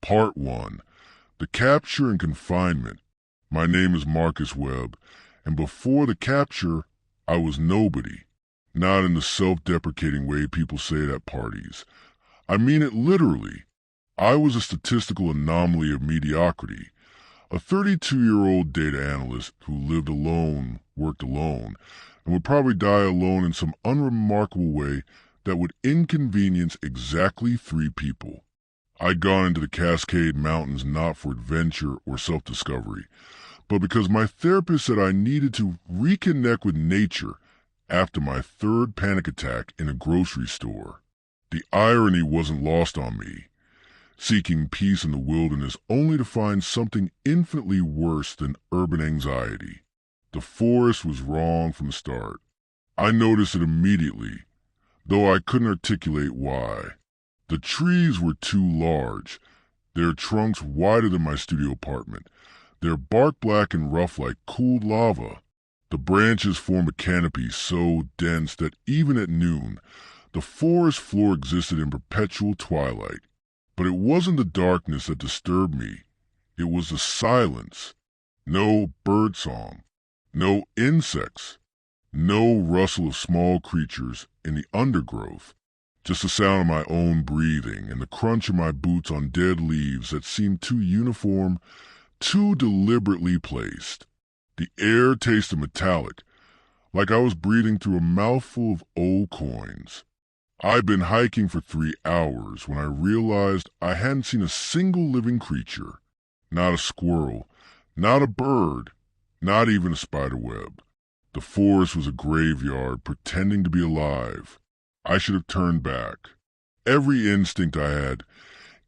Part 1. The Capture and Confinement. My name is Marcus Webb, and before the capture, I was nobody. Not in the self-deprecating way people say it at parties. I mean it literally. I was a statistical anomaly of mediocrity. A 32-year-old data analyst who lived alone, worked alone, and would probably die alone in some unremarkable way that would inconvenience exactly 3 people. I'd gone into the Cascade Mountains not for adventure or self-discovery, but because my therapist said I needed to reconnect with nature after my 3rd panic attack in a grocery store. The irony wasn't lost on me. Seeking peace in the wilderness only to find something infinitely worse than urban anxiety. The forest was wrong from the start. I noticed it immediately, though I couldn't articulate why. The trees were too large, their trunks wider than my studio apartment, their bark black and rough like cooled lava. The branches formed a canopy so dense that even at noon, the forest floor existed in perpetual twilight. But it wasn't the darkness that disturbed me. It was the silence. No birdsong, no insects, no rustle of small creatures in the undergrowth. Just the sound of my own breathing and the crunch of my boots on dead leaves that seemed too uniform, too deliberately placed. The air tasted metallic, like I was breathing through a mouthful of old coins. I'd been hiking for 3 hours when I realized I hadn't seen a single living creature. Not a squirrel, not a bird, not even a spiderweb. The forest was a graveyard pretending to be alive. I should have turned back. Every instinct I had,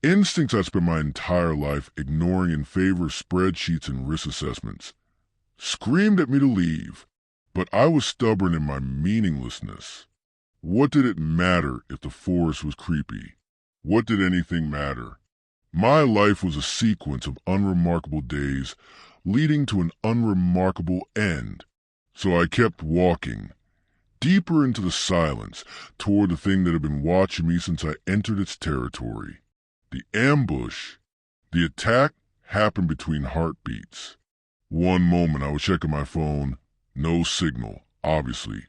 instincts I'd spent my entire life ignoring in favor of spreadsheets and risk assessments, screamed at me to leave, but I was stubborn in my meaninglessness. What did it matter if the forest was creepy? What did anything matter? My life was a sequence of unremarkable days leading to an unremarkable end. So I kept walking, deeper into the silence, toward the thing that had been watching me since I entered its territory. The ambush, the attack happened between heartbeats. One moment I was checking my phone, no signal, obviously.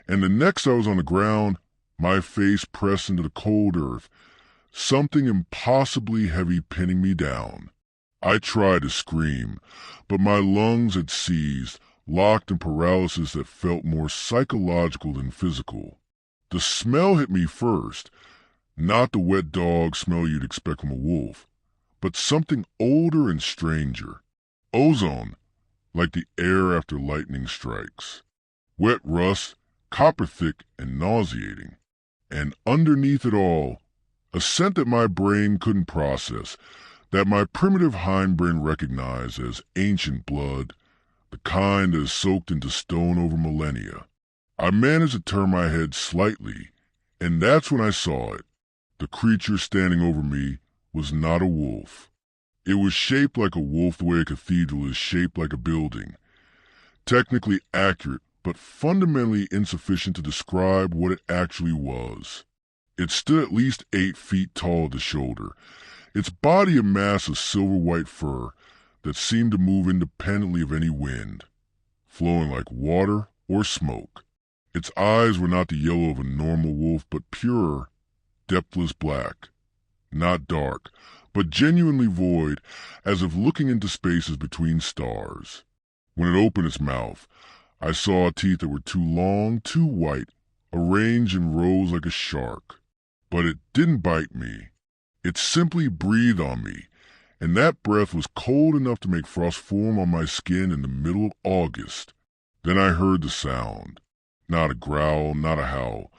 And the next I was on the ground, my face pressed into the cold earth, something impossibly heavy pinning me down. I tried to scream, but my lungs had seized, locked in paralysis that felt more psychological than physical. The smell hit me first, not the wet dog smell you'd expect from a wolf, but something older and stranger. Ozone, like the air after lightning strikes. Wet rust, copper-thick and nauseating. And underneath it all, a scent that my brain couldn't process, that my primitive hindbrain recognized as ancient blood, the kind that is soaked into stone over millennia. I managed to turn my head slightly, and that's when I saw it. The creature standing over me was not a wolf. It was shaped like a wolf the way a cathedral is shaped like a building. Technically accurate, but fundamentally insufficient to describe what it actually was. It stood at least 8 feet tall at the shoulder, its body a mass of silver-white fur that seemed to move independently of any wind, flowing like water or smoke. Its eyes were not the yellow of a normal wolf, but pure, depthless black. Not dark, but genuinely void, as if looking into spaces between stars. When it opened its mouth, I saw teeth that were too long, too white, arranged in rows like a shark. But it didn't bite me. It simply breathed on me, and that breath was cold enough to make frost form on my skin in the middle of August. Then I heard the sound. Not a growl, not a howl,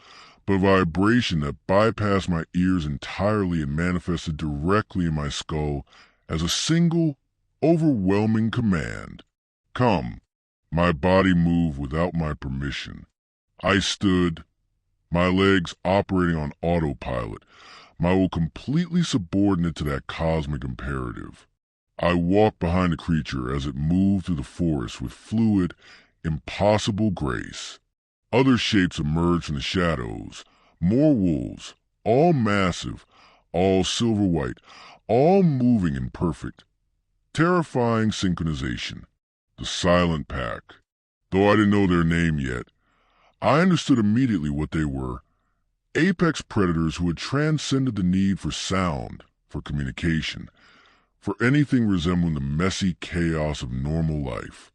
but a vibration that bypassed my ears entirely and manifested directly in my skull as a single, overwhelming command. Come. My body moved without my permission. I stood, my legs operating on autopilot, my will completely subordinate to that cosmic imperative. I walked behind the creature as it moved through the forest with fluid, impossible grace. Other shapes emerged from the shadows, more wolves, all massive, all silver white, all moving in perfect, terrifying synchronization. The Silent Pack. Though I didn't know their name yet, I understood immediately what they were. Apex predators who had transcended the need for sound, for communication, for anything resembling the messy chaos of normal life.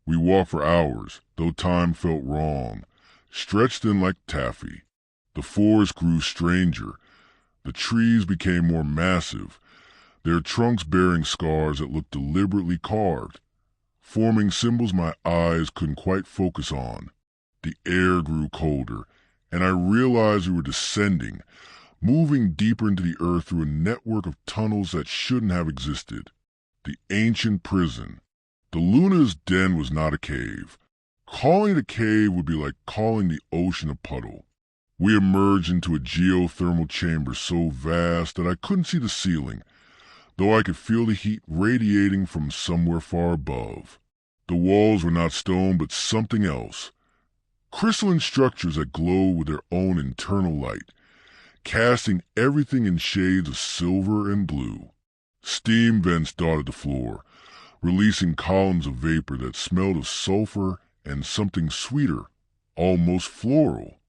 We walked for hours, though time felt wrong, stretched in like taffy. The forest grew stranger. The trees became more massive, their trunks bearing scars that looked deliberately carved, forming symbols my eyes couldn't quite focus on. The air grew colder, and I realized we were descending, moving deeper into the earth through a network of tunnels that shouldn't have existed. The ancient prison. The Luna's den was not a cave. Calling it a cave would be like calling the ocean a puddle. We emerged into a geothermal chamber so vast that I couldn't see the ceiling, though I could feel the heat radiating from somewhere far above. The walls were not stone but something else. Crystalline structures that glowed with their own internal light, casting everything in shades of silver and blue. Steam vents dotted the floor, releasing columns of vapor that smelled of sulfur and something sweeter, almost floral.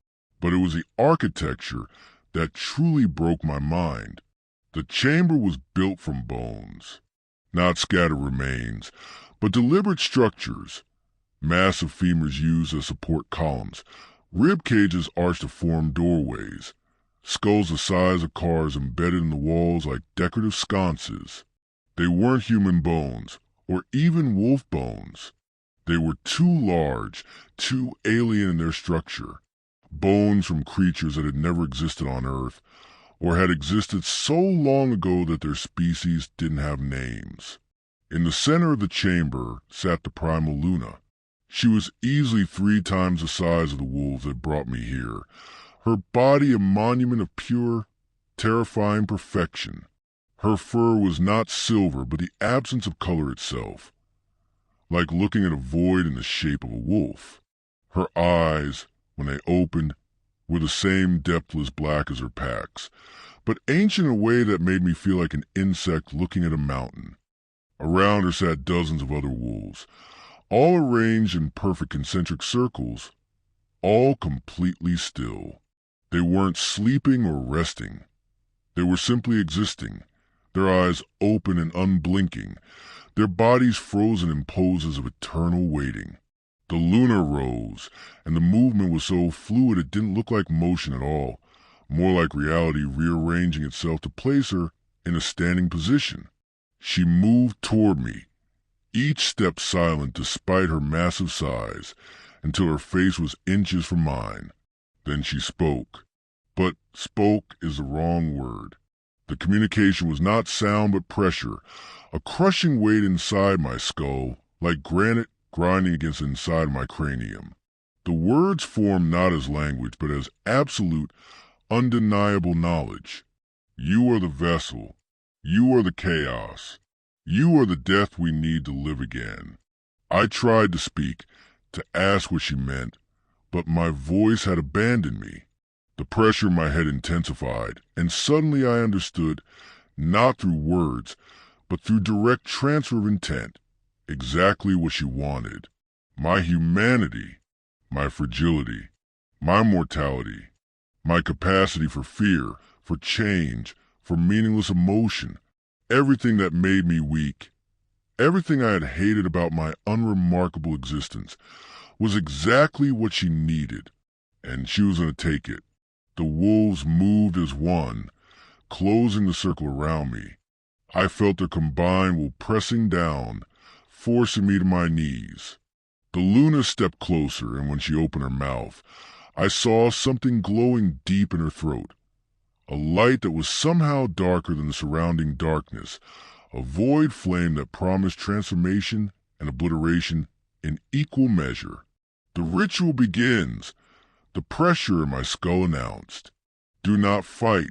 But it was the architecture that truly broke my mind. The chamber was built from bones, not scattered remains, but deliberate structures. Massive femurs used as support columns, rib cages arched to form doorways, skulls the size of cars embedded in the walls like decorative sconces. They weren't human bones, or even wolf bones. They were too large, too alien in their structure. Bones from creatures that had never existed on Earth, or had existed so long ago that their species didn't have names. In the center of the chamber sat the Primal Luna. She was easily 3 times the size of the wolves that brought me here, her body a monument of pure, terrifying perfection. Her fur was not silver, but the absence of color itself, like looking at a void in the shape of a wolf. Her eyes, when they opened, were the same depthless black as her packs, but ancient in a way that made me feel like an insect looking at a mountain. Around her sat dozens of other wolves, all arranged in perfect concentric circles, all completely still. They weren't sleeping or resting. They were simply existing, their eyes open and unblinking, their bodies frozen in poses of eternal waiting. The Luna rose, and the movement was so fluid it didn't look like motion at all, more like reality rearranging itself to place her in a standing position. She moved toward me, each step silent despite her massive size, until her face was inches from mine. Then she spoke. But spoke is the wrong word. The communication was not sound but pressure, a crushing weight inside my skull, like granite grinding against the inside of my cranium. The words formed not as language, but as absolute, undeniable knowledge. You are the vessel. You are the chaos. You are the death we need to live again. I tried to speak, to ask what she meant, but my voice had abandoned me. The pressure in my head intensified, and suddenly I understood, not through words, but through direct transfer of intent, exactly what she wanted. My humanity, my fragility, my mortality, my capacity for fear, for change, for meaningless emotion, everything that made me weak, everything I had hated about my unremarkable existence, was exactly what she needed, and she was going to take it. The wolves moved as one, closing the circle around me. I felt their combined will pressing down, forcing me to my knees. The Luna stepped closer, and when she opened her mouth, I saw something glowing deep in her throat. A light that was somehow darker than the surrounding darkness, a void flame that promised transformation and obliteration in equal measure. The ritual begins, the pressure in my skull announced. Do not fight.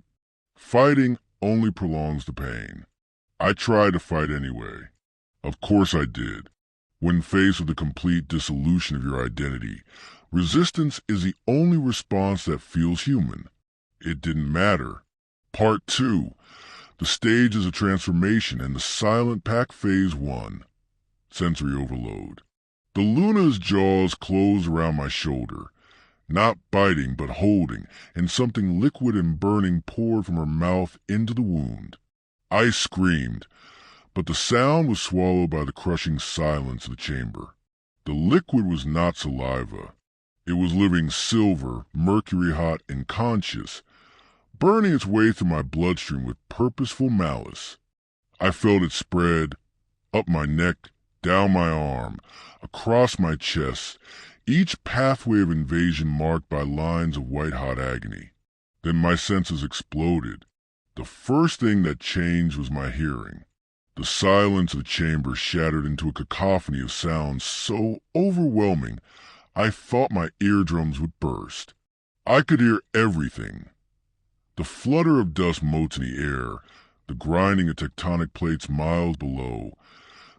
Fighting only prolongs the pain. I tried to fight anyway. Of course I did. When faced with the complete dissolution of your identity, resistance is the only response that feels human. It didn't matter. Part 2. The stages of transformation and the silent pack phase 1. Sensory overload. The Luna's jaws closed around my shoulder, not biting but holding, and something liquid and burning poured from her mouth into the wound. I screamed, but the sound was swallowed by the crushing silence of the chamber. The liquid was not saliva. It was living silver, mercury-hot and conscious, burning its way through my bloodstream with purposeful malice. I felt it spread, up my neck, down my arm, across my chest, each pathway of invasion marked by lines of white-hot agony. Then my senses exploded. The first thing that changed was my hearing. The silence of the chamber shattered into a cacophony of sounds so overwhelming I thought my eardrums would burst. I could hear everything. The flutter of dust motes in the air, the grinding of tectonic plates miles below,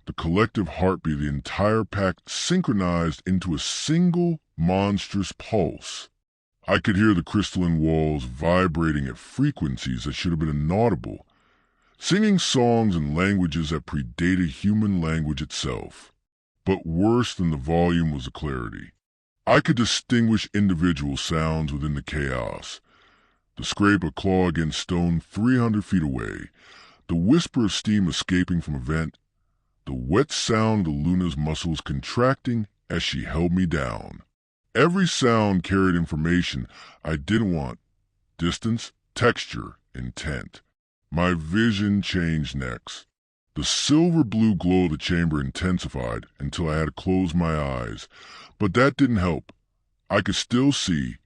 the collective heartbeat of the entire pack synchronized into a single monstrous pulse. I could hear the crystalline walls vibrating at frequencies that should have been inaudible, singing songs in languages that predated human language itself. But worse than the volume was the clarity. I could distinguish individual sounds within the chaos. The scrape of claw against stone 300 feet away, the whisper of steam escaping from a vent, the wet sound of the Luna's muscles contracting as she held me down. Every sound carried information I didn't want: distance, texture, intent. My vision changed next. The silver-blue glow of the chamber intensified until I had to close my eyes, but that didn't help. I could still see,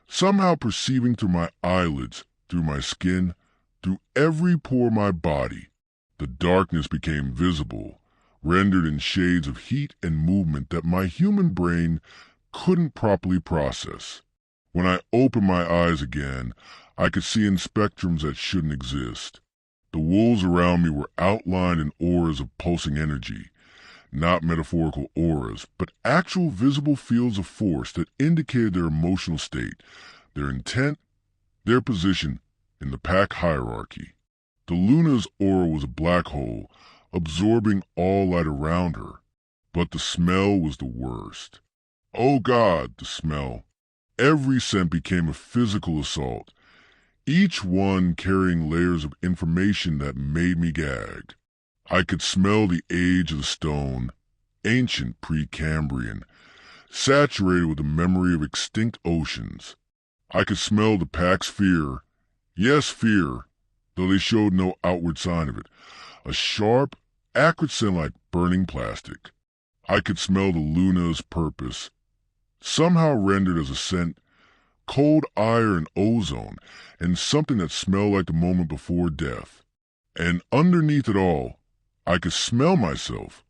somehow perceiving through my eyelids, through my skin, through every pore of my body. The darkness became visible, rendered in shades of heat and movement that my human brain couldn't properly process. When I opened my eyes again, I could see in spectrums that shouldn't exist. The wolves around me were outlined in auras of pulsing energy, not metaphorical auras, but actual visible fields of force that indicated their emotional state, their intent, their position in the pack hierarchy. The Luna's aura was a black hole, absorbing all light around her, but the smell was the worst. Oh God, the smell. Every scent became a physical assault, each one carrying layers of information that made me gag. I could smell the age of the stone, ancient Precambrian, saturated with the memory of extinct oceans. I could smell the pack's fear, yes, fear, though they showed no outward sign of it, a sharp, acrid scent like burning plastic. I could smell the Luna's purpose, somehow rendered as a scent, cold ire and ozone, and something that smelled like the moment before death. And underneath it all, I could smell myself,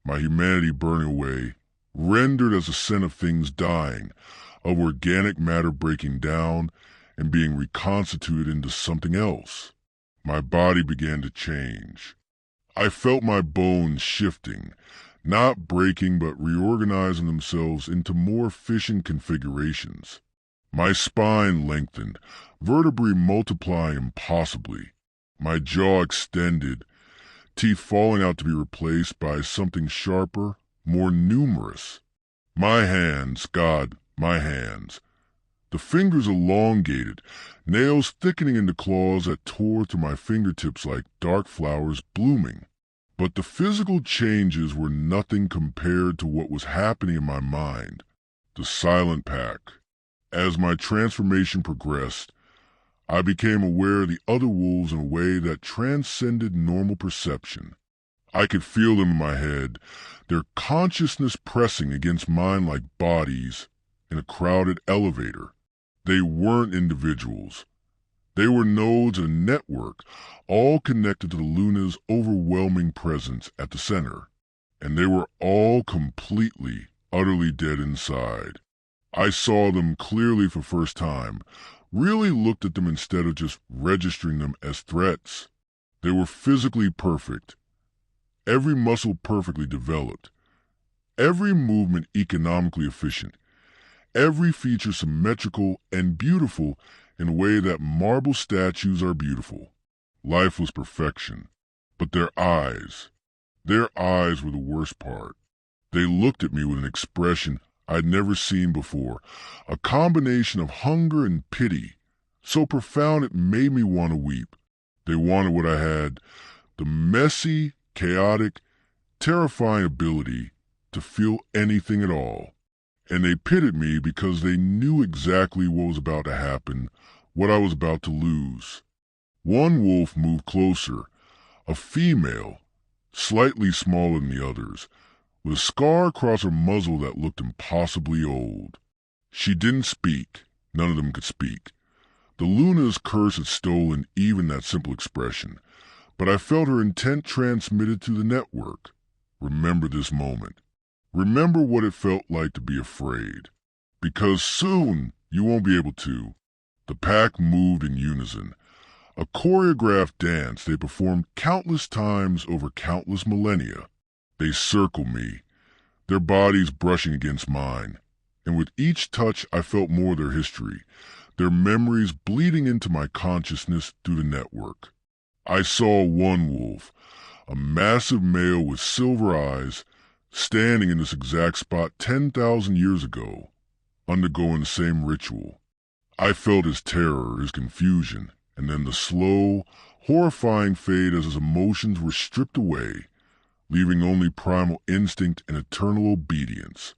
my humanity burning away, rendered as a scent of things dying, of organic matter breaking down and being reconstituted into something else. My body began to change. I felt my bones shifting, not breaking but reorganizing themselves into more efficient configurations. My spine lengthened, vertebrae multiplying impossibly. My jaw extended, teeth falling out to be replaced by something sharper, more numerous. My hands, God, my hands. The fingers elongated, nails thickening into claws that tore through my fingertips like dark flowers blooming. But the physical changes were nothing compared to what was happening in my mind. The silent pack. As my transformation progressed, I became aware of the other wolves in a way that transcended normal perception. I could feel them in my head, their consciousness pressing against mine like bodies in a crowded elevator. They weren't individuals. They were nodes in a network, all connected to the Luna's overwhelming presence at the center. And they were all completely, utterly dead inside. I saw them clearly for the first time, really looked at them instead of just registering them as threats. They were physically perfect, every muscle perfectly developed, every movement economically efficient, every feature symmetrical and beautiful in a way that marble statues are beautiful. Life was perfection. But their eyes were the worst part. They looked at me with an expression I'd never seen before, a combination of hunger and pity, so profound it made me want to weep. They wanted what I had, the messy, chaotic, terrifying ability to feel anything at all. And they pitied me because they knew exactly what was about to happen, what I was about to lose. One wolf moved closer, a female, slightly smaller than the others, with a scar across her muzzle that looked impossibly old. She didn't speak. None of them could speak. The Luna's curse had stolen even that simple expression, but I felt her intent transmitted to the network. Remember this moment. Remember what it felt like to be afraid. Because soon you won't be able to. The pack moved in unison. A choreographed dance they performed countless times over countless millennia. They circled me, their bodies brushing against mine, and with each touch I felt more of their history, their memories bleeding into my consciousness through the network. I saw one wolf, a massive male with silver eyes, standing in this exact spot 10,000 years ago, undergoing the same ritual. I felt his terror, his confusion, and then the slow, horrifying fade as his emotions were stripped away, leaving only primal instinct and eternal obedience.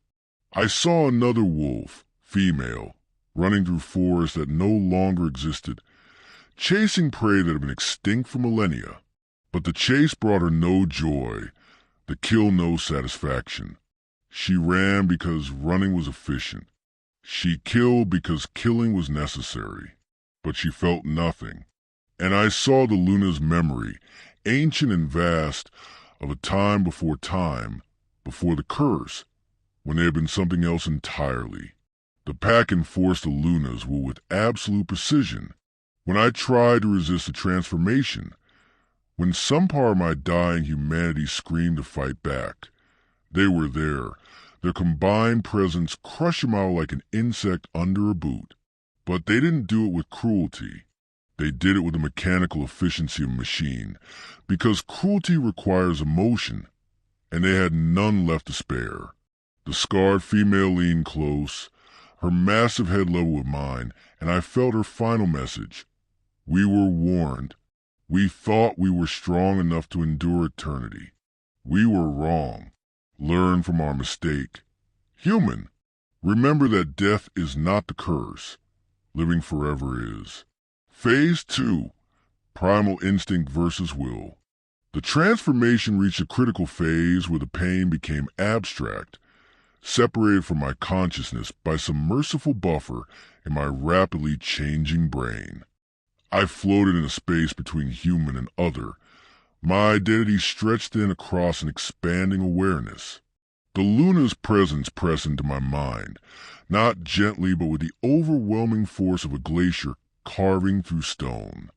I saw another wolf, female, running through forests that no longer existed, chasing prey that had been extinct for millennia. But the chase brought her no joy, the kill no satisfaction. She ran because running was efficient. She killed because killing was necessary. But she felt nothing. And I saw the Luna's memory, ancient and vast, of a time, before the curse, when they had been something else entirely. The pack enforced the Luna's will with absolute precision. When I tried to resist the transformation, when some part of my dying humanity screamed to fight back, they were there, their combined presence crushed them out like an insect under a boot. But they didn't do it with cruelty. They did it with the mechanical efficiency of a machine, because cruelty requires emotion, and they had none left to spare. The scarred female leaned close, her massive head level with mine, and I felt her final message. We were warned. We thought we were strong enough to endure eternity. We were wrong. Learn from our mistake. Human, remember that death is not the curse. Living forever is. Phase 2. Primal instinct versus will. The transformation reached a critical phase where the pain became abstract, separated from my consciousness by some merciful buffer in my rapidly changing brain. I floated in a space between human and other, my identity stretched thin across an expanding awareness. The Luna's presence pressed into my mind, not gently but with the overwhelming force of a glacier carving through stone.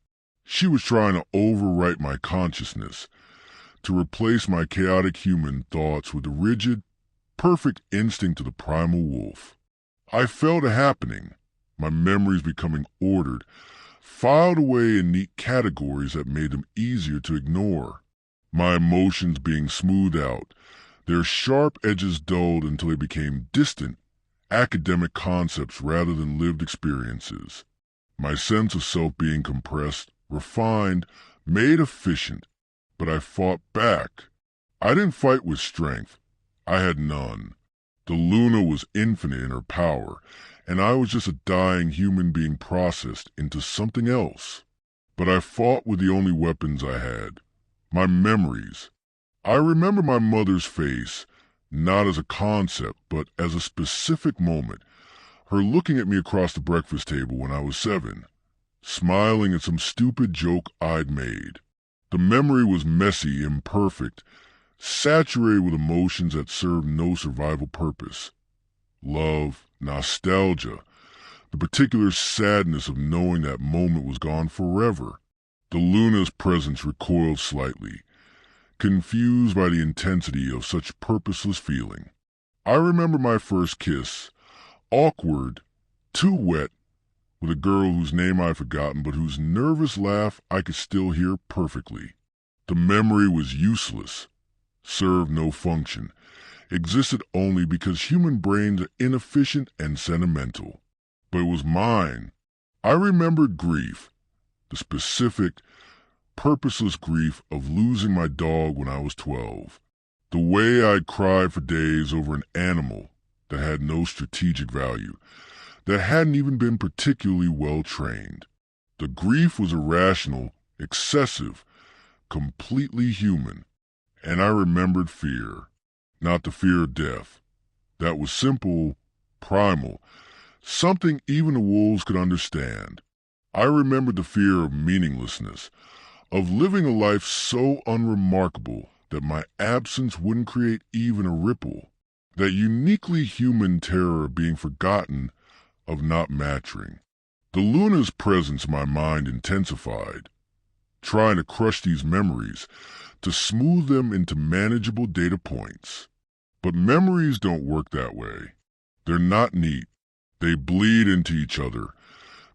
She was trying to overwrite my consciousness, to replace my chaotic human thoughts with the rigid, perfect instinct of the primal wolf. I felt it happening, my memories becoming ordered, filed away in neat categories that made them easier to ignore. My emotions being smoothed out, their sharp edges dulled until they became distant, academic concepts rather than lived experiences. My sense of self being compressed, refined, made efficient, but I fought back. I didn't fight with strength. I had none. The Luna was infinite in her power, and I was just a dying human being processed into something else. But I fought with the only weapons I had, my memories. I remember my mother's face, not as a concept, but as a specific moment, her looking at me across the breakfast table when I was 7, smiling at some stupid joke I'd made. The memory was messy, imperfect, saturated with emotions that served no survival purpose. Love, nostalgia, the particular sadness of knowing that moment was gone forever. The Luna's presence recoiled slightly, confused by the intensity of such purposeless feeling. I remember my first kiss, awkward, too wet, with a girl whose name I'd forgotten but whose nervous laugh I could still hear perfectly. The memory was useless, served no function, existed only because human brains are inefficient and sentimental. But it was mine. I remembered grief, the specific, purposeless grief of losing my dog when I was 12. The way I'd cried for days over an animal that had no strategic value, that hadn't even been particularly well trained. The grief was irrational, excessive, completely human. And I remembered fear, not the fear of death. That was simple, primal, something even the wolves could understand. I remembered the fear of meaninglessness, of living a life so unremarkable that my absence wouldn't create even a ripple, that uniquely human terror of being forgotten, of not mattering. The Luna's presence in my mind intensified, trying to crush these memories, to smooth them into manageable data points. But memories don't work that way. They're not neat. They bleed into each other,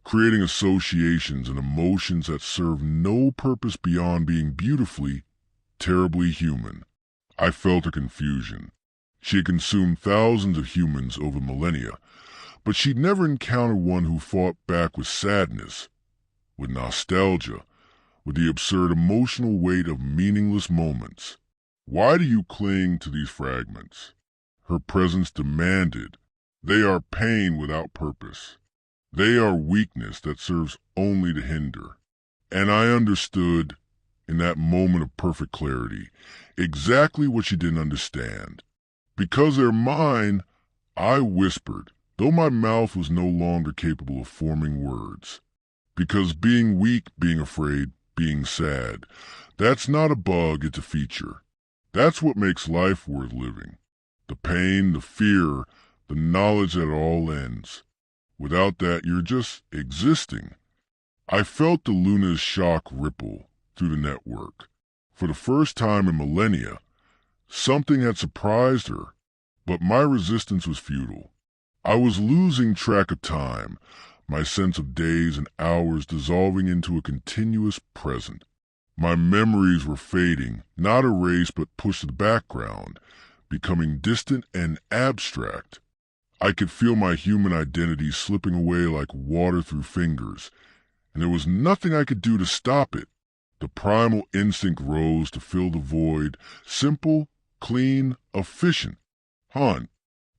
creating associations and emotions that serve no purpose beyond being beautifully, terribly human. I felt her confusion. She had consumed thousands of humans over millennia, but she'd never encountered one who fought back with sadness, with nostalgia, with the absurd emotional weight of meaningless moments. Why do you cling to these fragments? Her presence demanded. They are pain without purpose. They are weakness that serves only to hinder. And I understood, in that moment of perfect clarity, exactly what she didn't understand. Because they're mine, I whispered, though my mouth was no longer capable of forming words. Because being weak, being afraid, being sad, that's not a bug, it's a feature. That's what makes life worth living. The pain, the fear, the knowledge that it all ends. Without that, you're just existing. I felt the Luna's shock ripple through the network. For the first time in millennia, something had surprised her, but my resistance was futile. I was losing track of time, my sense of days and hours dissolving into a continuous present. My memories were fading, not erased but pushed to the background, becoming distant and abstract. I could feel my human identity slipping away like water through fingers, and there was nothing I could do to stop it. The primal instinct rose to fill the void, simple, clean, efficient. Hunt,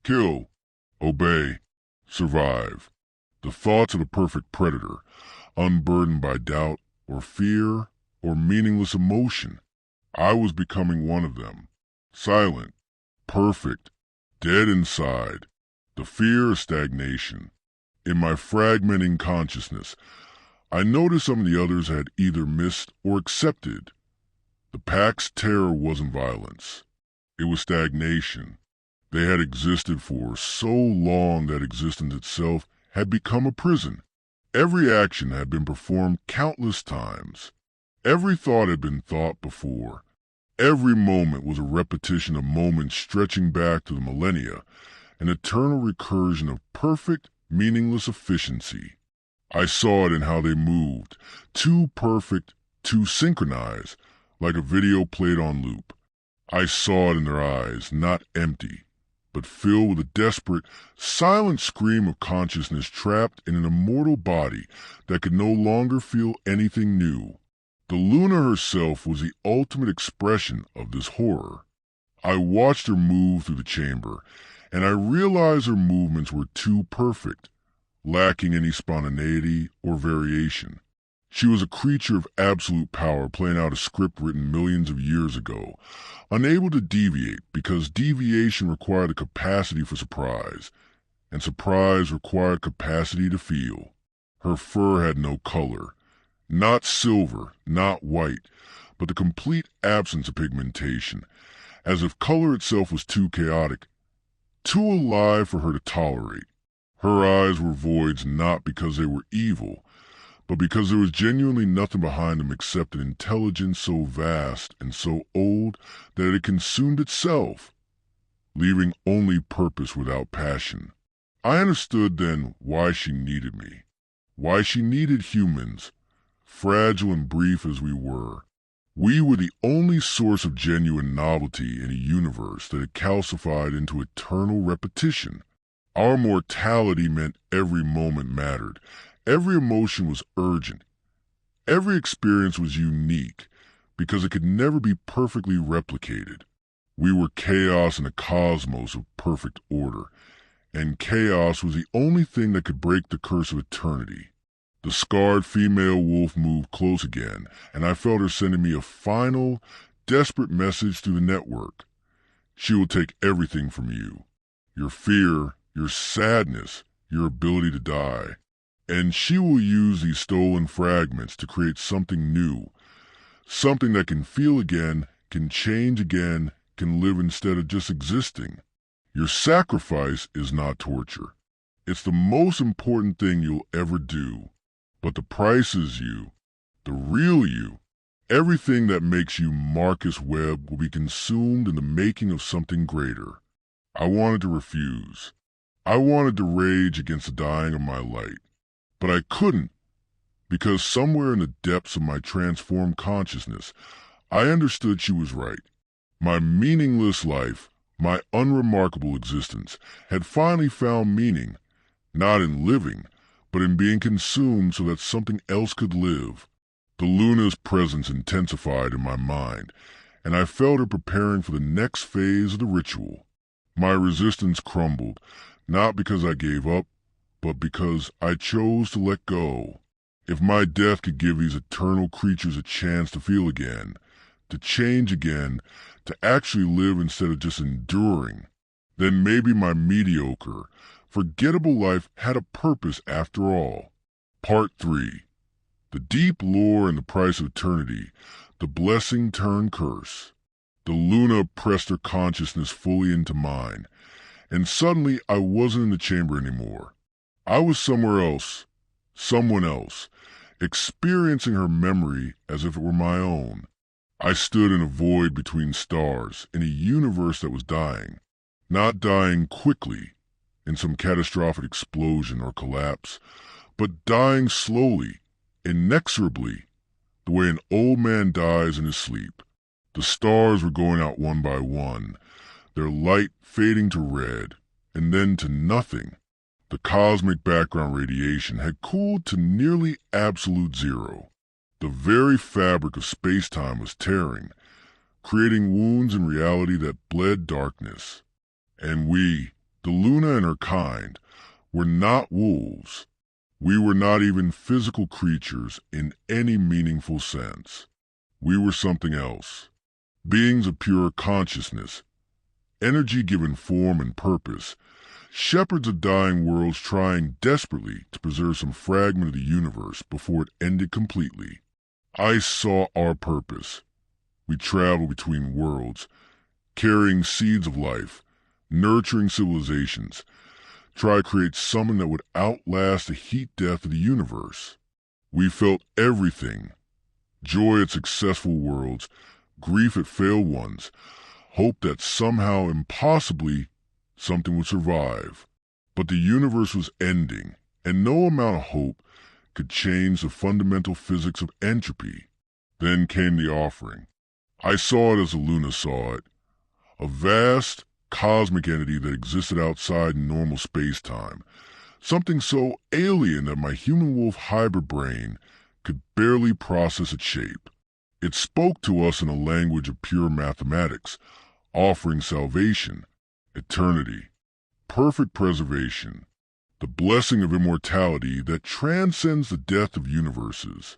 kill, obey, survive. The thoughts of the perfect predator, unburdened by doubt or fear or meaningless emotion. I was becoming one of them, silent, perfect, dead inside. The fear of stagnation. In my fragmenting consciousness, I noticed some of the others had either missed or accepted. The pack's terror wasn't violence. It was stagnation. They had existed for so long that existence itself had become a prison. Every action had been performed countless times. Every thought had been thought before. Every moment was a repetition of moments stretching back to the millennia, an eternal recursion of perfect, meaningless efficiency. I saw it in how they moved, too perfect, too synchronized, like a video played on loop. I saw it in their eyes, not empty, but filled with a desperate, silent scream of consciousness trapped in an immortal body that could no longer feel anything new. The Luna herself was the ultimate expression of this horror. I watched her move through the chamber, and I realized her movements were too perfect, lacking any spontaneity or variation. She was a creature of absolute power playing out a script written millions of years ago, unable to deviate because deviation required a capacity for surprise, and surprise required capacity to feel. Her fur had no color, not silver, not white, but the complete absence of pigmentation, as if color itself was too chaotic, too alive for her to tolerate. Her eyes were voids not because they were evil, but because there was genuinely nothing behind them except an intelligence so vast and so old that it had consumed itself, leaving only purpose without passion. I understood then why she needed me. why she needed humans, fragile and brief as we were. We were the only source of genuine novelty in a universe that had calcified into eternal repetition. Our mortality meant every moment mattered. Every emotion was urgent. Every experience was unique because it could never be perfectly replicated. We were chaos in a cosmos of perfect order, and chaos was the only thing that could break the curse of eternity. The scarred female wolf moved close again, and I felt her sending me a final, desperate message through the network. She will take everything from you. Your fear, your sadness, your ability to die. And she will use these stolen fragments to create something new. Something that can feel again, can change again, can live instead of just existing. Your sacrifice is not torture. It's the most important thing you'll ever do. But the price is you, the real you. Everything that makes you Marcus Webb will be consumed in the making of something greater. I wanted to refuse. I wanted to rage against the dying of my light. But I couldn't, because somewhere in the depths of my transformed consciousness, I understood she was right. My meaningless life, my unremarkable existence, had finally found meaning, not in living, but in being consumed so that something else could live. The Luna's presence intensified in my mind, and I felt her preparing for the next phase of the ritual. My resistance crumbled, not because I gave up, but because I chose to let go. If my death could give these eternal creatures a chance to feel again, to change again, to actually live instead of just enduring, then maybe my mediocre, forgettable life had a purpose after all. Part 3. The deep lore and the price of eternity, the blessing turned curse. The Luna pressed her consciousness fully into mine, and suddenly I wasn't in the chamber anymore. I was somewhere else, someone else, experiencing her memory as if it were my own. I stood in a void between stars, in a universe that was dying. Not dying quickly, in some catastrophic explosion or collapse, but dying slowly, inexorably, the way an old man dies in his sleep. The stars were going out one by one, their light fading to red, and then to nothing. The cosmic background radiation had cooled to nearly absolute zero. The very fabric of space-time was tearing, creating wounds in reality that bled darkness. And we, the Luna and her kind, were not wolves. We were not even physical creatures in any meaningful sense. We were something else. Beings of pure consciousness, energy given form and purpose, shepherds of dying worlds trying desperately to preserve some fragment of the universe before it ended completely. I saw our purpose. We travel between worlds, carrying seeds of life, nurturing civilizations, try to create something that would outlast the heat death of the universe. We felt everything, joy at successful worlds, grief at failed ones, hope that somehow, impossibly, something would survive. But the universe was ending, and no amount of hope could change the fundamental physics of entropy. Then came the offering. I saw it as the Luna saw it, a vast, cosmic entity that existed outside normal space-time, something so alien that my human wolf hybrid brain could barely process its shape. It spoke to us in a language of pure mathematics, offering salvation, eternity, perfect preservation, the blessing of immortality that transcends the death of universes.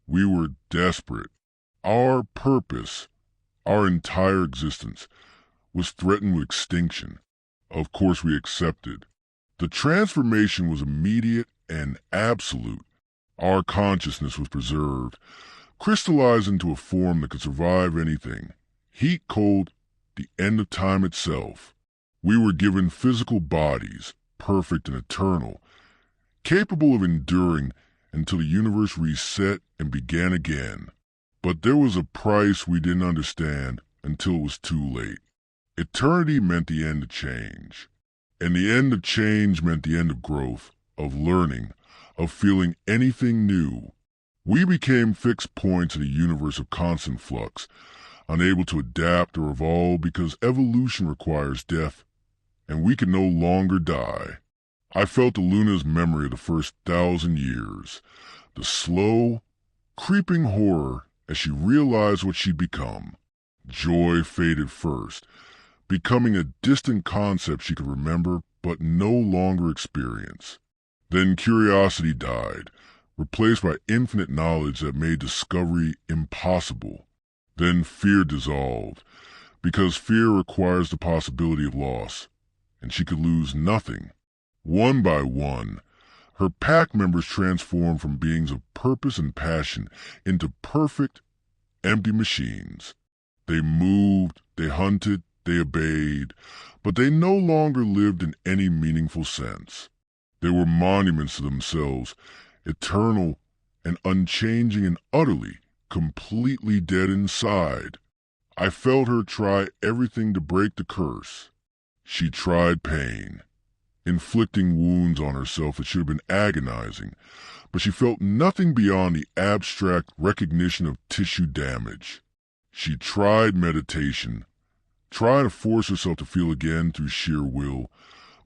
We were desperate. Our purpose, our entire existence, was threatened with extinction. Of course we accepted. The transformation was immediate and absolute. Our consciousness was preserved, crystallized into a form that could survive anything. Heat, cold, the end of time itself. We were given physical bodies, perfect and eternal, capable of enduring until the universe reset and began again. But there was a price we didn't understand until it was too late. Eternity meant the end of change. And the end of change meant the end of growth, of learning, of feeling anything new. We became fixed points in a universe of constant flux, unable to adapt or evolve because evolution requires death, and we could no longer die. I felt the Luna's memory of the first 1,000 years, the slow, creeping horror as she realized what she'd become. Joy faded first, becoming a distant concept she could remember but no longer experience. Then curiosity died, replaced by infinite knowledge that made discovery impossible. Then fear dissolved, because fear requires the possibility of loss, and she could lose nothing. One by one, her pack members transformed from beings of purpose and passion into perfect, empty machines. They moved, they hunted, they obeyed, but they no longer lived in any meaningful sense. They were monuments to themselves, eternal and unchanging and utterly, completely dead inside. I felt her try everything to break the curse. She tried pain, inflicting wounds on herself that should have been agonizing, but she felt nothing beyond the abstract recognition of tissue damage. She tried meditation, trying to force herself to feel again through sheer will,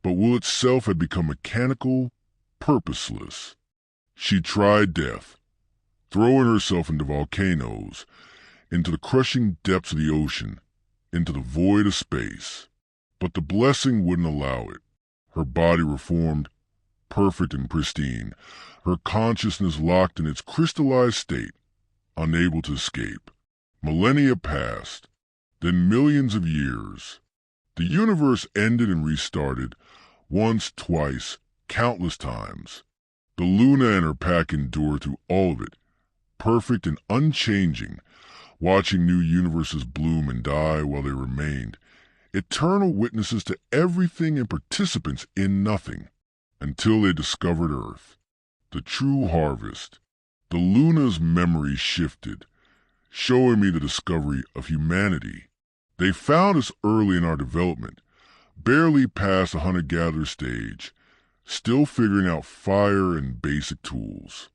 but will itself had become mechanical, purposeless. She tried death, throwing herself into volcanoes, into the crushing depths of the ocean, into the void of space. But the blessing wouldn't allow it. Her body reformed, perfect and pristine, her consciousness locked in its crystallized state, unable to escape. Millennia passed, then millions of years. The universe ended and restarted, once, twice, countless times. The Luna and her pack endured through all of it, perfect and unchanging, watching new universes bloom and die while they remained, eternal witnesses to everything and participants in nothing, until they discovered Earth, the true harvest. The Luna's memory shifted, showing me the discovery of humanity. They found us early in our development, barely past the hunter-gatherer stage, still figuring out fire and basic tools.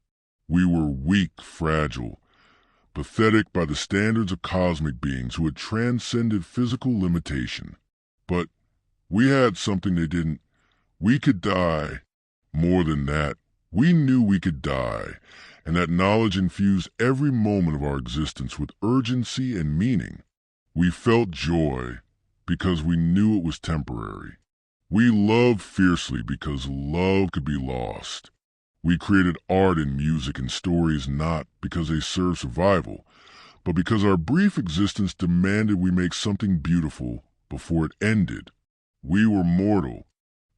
We were weak, fragile, pathetic by the standards of cosmic beings who had transcended physical limitation. But we had something they didn't. We could die. More than that, we knew we could die, and that knowledge infused every moment of our existence with urgency and meaning. We felt joy because we knew it was temporary. We loved fiercely because love could be lost. We created art and music and stories not because they served survival, but because our brief existence demanded we make something beautiful before it ended. We were mortal,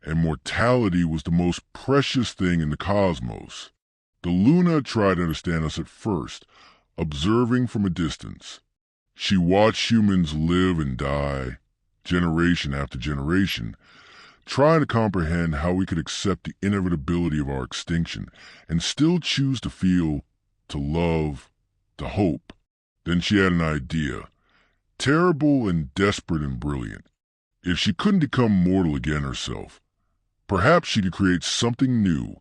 and mortality was the most precious thing in the cosmos. The Luna tried to understand us at first, observing from a distance. She watched humans live and die, generation after generation, trying to comprehend how we could accept the inevitability of our extinction and still choose to feel, to love, to hope. Then she had an idea, terrible and desperate and brilliant. If she couldn't become mortal again herself, perhaps she could create something new,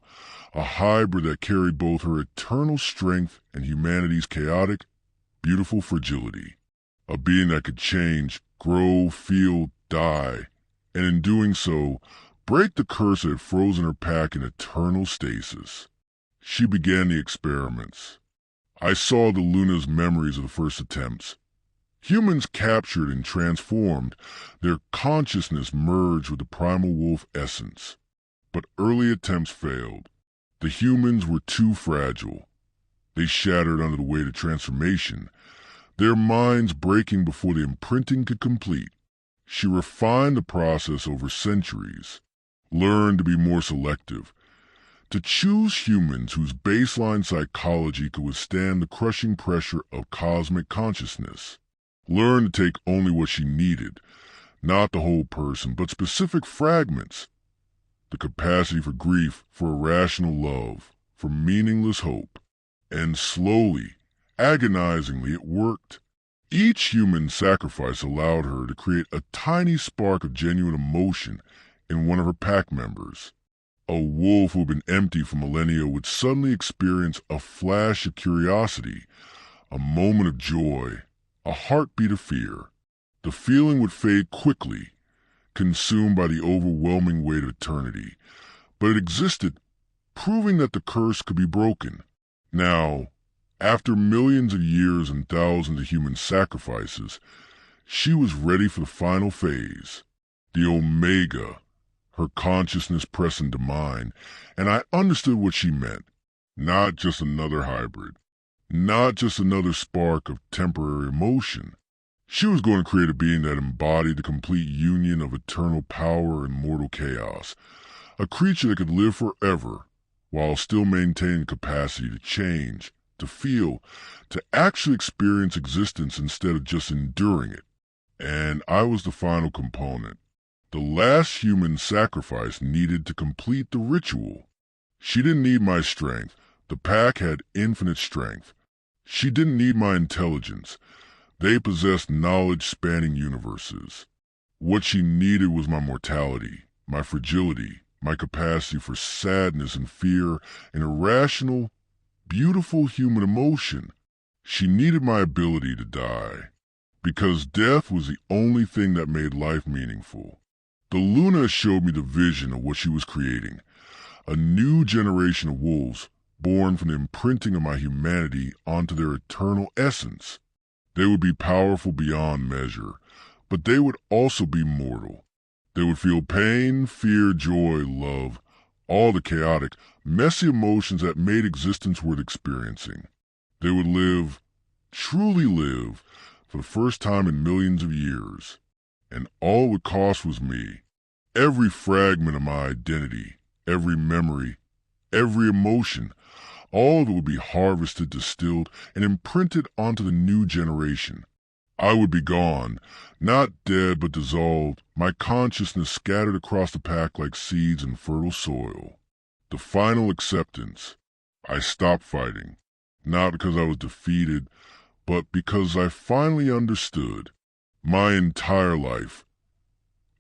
a hybrid that carried both her eternal strength and humanity's chaotic, beautiful fragility. A being that could change, grow, feel, die, and in doing so, break the curse that had frozen her pack in eternal stasis. She began the experiments. I saw the Luna's memories of the first attempts. Humans captured and transformed, their consciousness merged with the primal wolf essence. But early attempts failed. The humans were too fragile. They shattered under the weight of transformation, their minds breaking before the imprinting could complete. She refined the process over centuries, learned to be more selective, to choose humans whose baseline psychology could withstand the crushing pressure of cosmic consciousness, learned to take only what she needed, not the whole person, but specific fragments, the capacity for grief, for irrational love, for meaningless hope. And slowly, agonizingly, it worked. Each human sacrifice allowed her to create a tiny spark of genuine emotion in one of her pack members, A wolf who had been empty for millennia would suddenly experience a flash of curiosity, a moment of joy, a heartbeat of fear. The feeling would fade quickly, consumed by the overwhelming weight of eternity, but it existed, proving that the curse could be broken. Now, after millions of years and thousands of human sacrifices, she was ready for the final phase, the Omega, her consciousness pressed into mine, and I understood what she meant. Not just another hybrid, not just another spark of temporary emotion. She was going to create a being that embodied the complete union of eternal power and mortal chaos, a creature that could live forever while still maintaining the capacity to change, to feel, to actually experience existence instead of just enduring it. And I was the final component, the last human sacrifice needed to complete the ritual. She didn't need my strength. The pack had infinite strength. She didn't need my intelligence. They possessed knowledge spanning universes. What she needed was my mortality, my fragility, my capacity for sadness and fear and irrational, beautiful human emotion. She needed my ability to die, because death was the only thing that made life meaningful. The Luna showed me the vision of what she was creating, a new generation of wolves born from the imprinting of my humanity onto their eternal essence. They would be powerful beyond measure, but they would also be mortal. They would feel pain, fear, joy, love, all the chaotic, messy emotions that made existence worth experiencing. They would live, truly live, for the first time in millions of years. And all it would cost was me. Every fragment of my identity, every memory, every emotion, all of it would be harvested, distilled, and imprinted onto the new generation. I would be gone, not dead but dissolved, my consciousness scattered across the pack like seeds in fertile soil. The final acceptance. I stopped fighting, not because I was defeated, but because I finally understood. My entire life,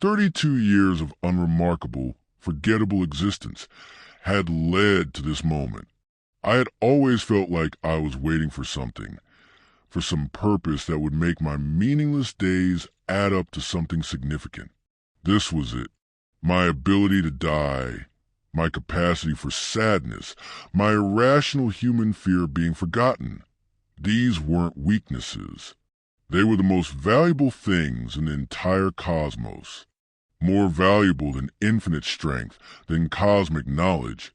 32 years of unremarkable, forgettable existence, had led to this moment. I had always felt like I was waiting for something, for some purpose that would make my meaningless days add up to something significant. This was it. My ability to die, my capacity for sadness, my irrational human fear of being forgotten. These weren't weaknesses. They were the most valuable things in the entire cosmos. More valuable than infinite strength, than cosmic knowledge,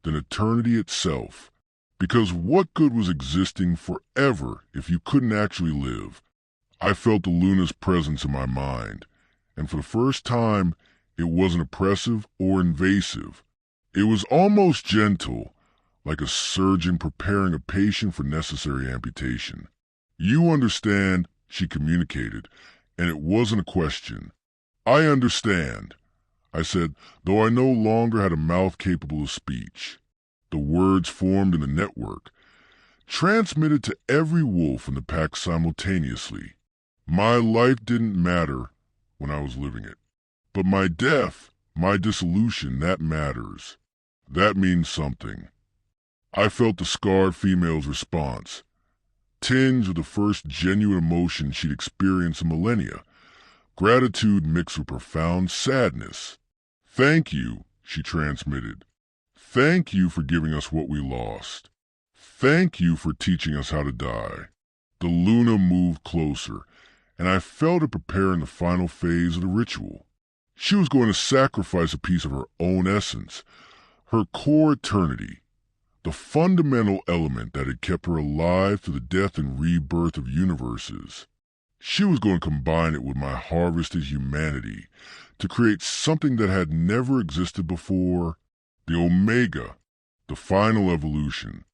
than eternity itself. Because what good was existing forever if you couldn't actually live? I felt the Luna's presence in my mind, and for the first time, it wasn't oppressive or invasive. It was almost gentle, like a surgeon preparing a patient for necessary amputation. You understand, she communicated, and it wasn't a question. I understand, I said, though I no longer had a mouth capable of speech. The words formed in the network, transmitted to every wolf in the pack simultaneously. My life didn't matter when I was living it. But my death, my dissolution, that matters. That means something. I felt the scarred female's response, tinged with the first genuine emotion she'd experienced in millennia, gratitude mixed with profound sadness. Thank you, she transmitted. Thank you for giving us what we lost. Thank you for teaching us how to die. The Luna moved closer, and I felt her preparing the final phase of the ritual. She was going to sacrifice a piece of her own essence, her core eternity, the fundamental element that had kept her alive through the death and rebirth of universes. She was going to combine it with my harvested humanity to create something that had never existed before, the Omega, the final evolution.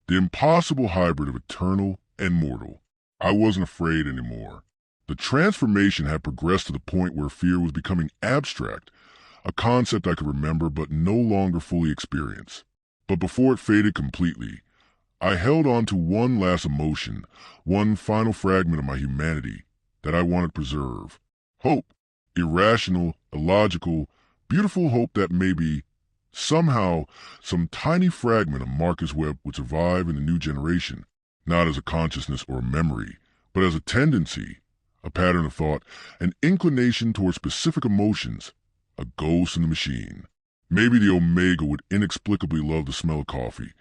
The impossible hybrid of eternal and mortal. I wasn't afraid anymore. The transformation had progressed to the point where fear was becoming abstract, a concept I could remember but no longer fully experience. But before it faded completely, I held on to one last emotion, one final fragment of my humanity that I wanted to preserve. Hope, irrational, illogical, Beautiful hope that maybe, somehow, some tiny fragment of Marcus Webb would survive in the new generation, not as a consciousness or a memory, but as a tendency, a pattern of thought, an inclination toward specific emotions, a ghost in the machine. Maybe the Omega would inexplicably love the smell of coffee,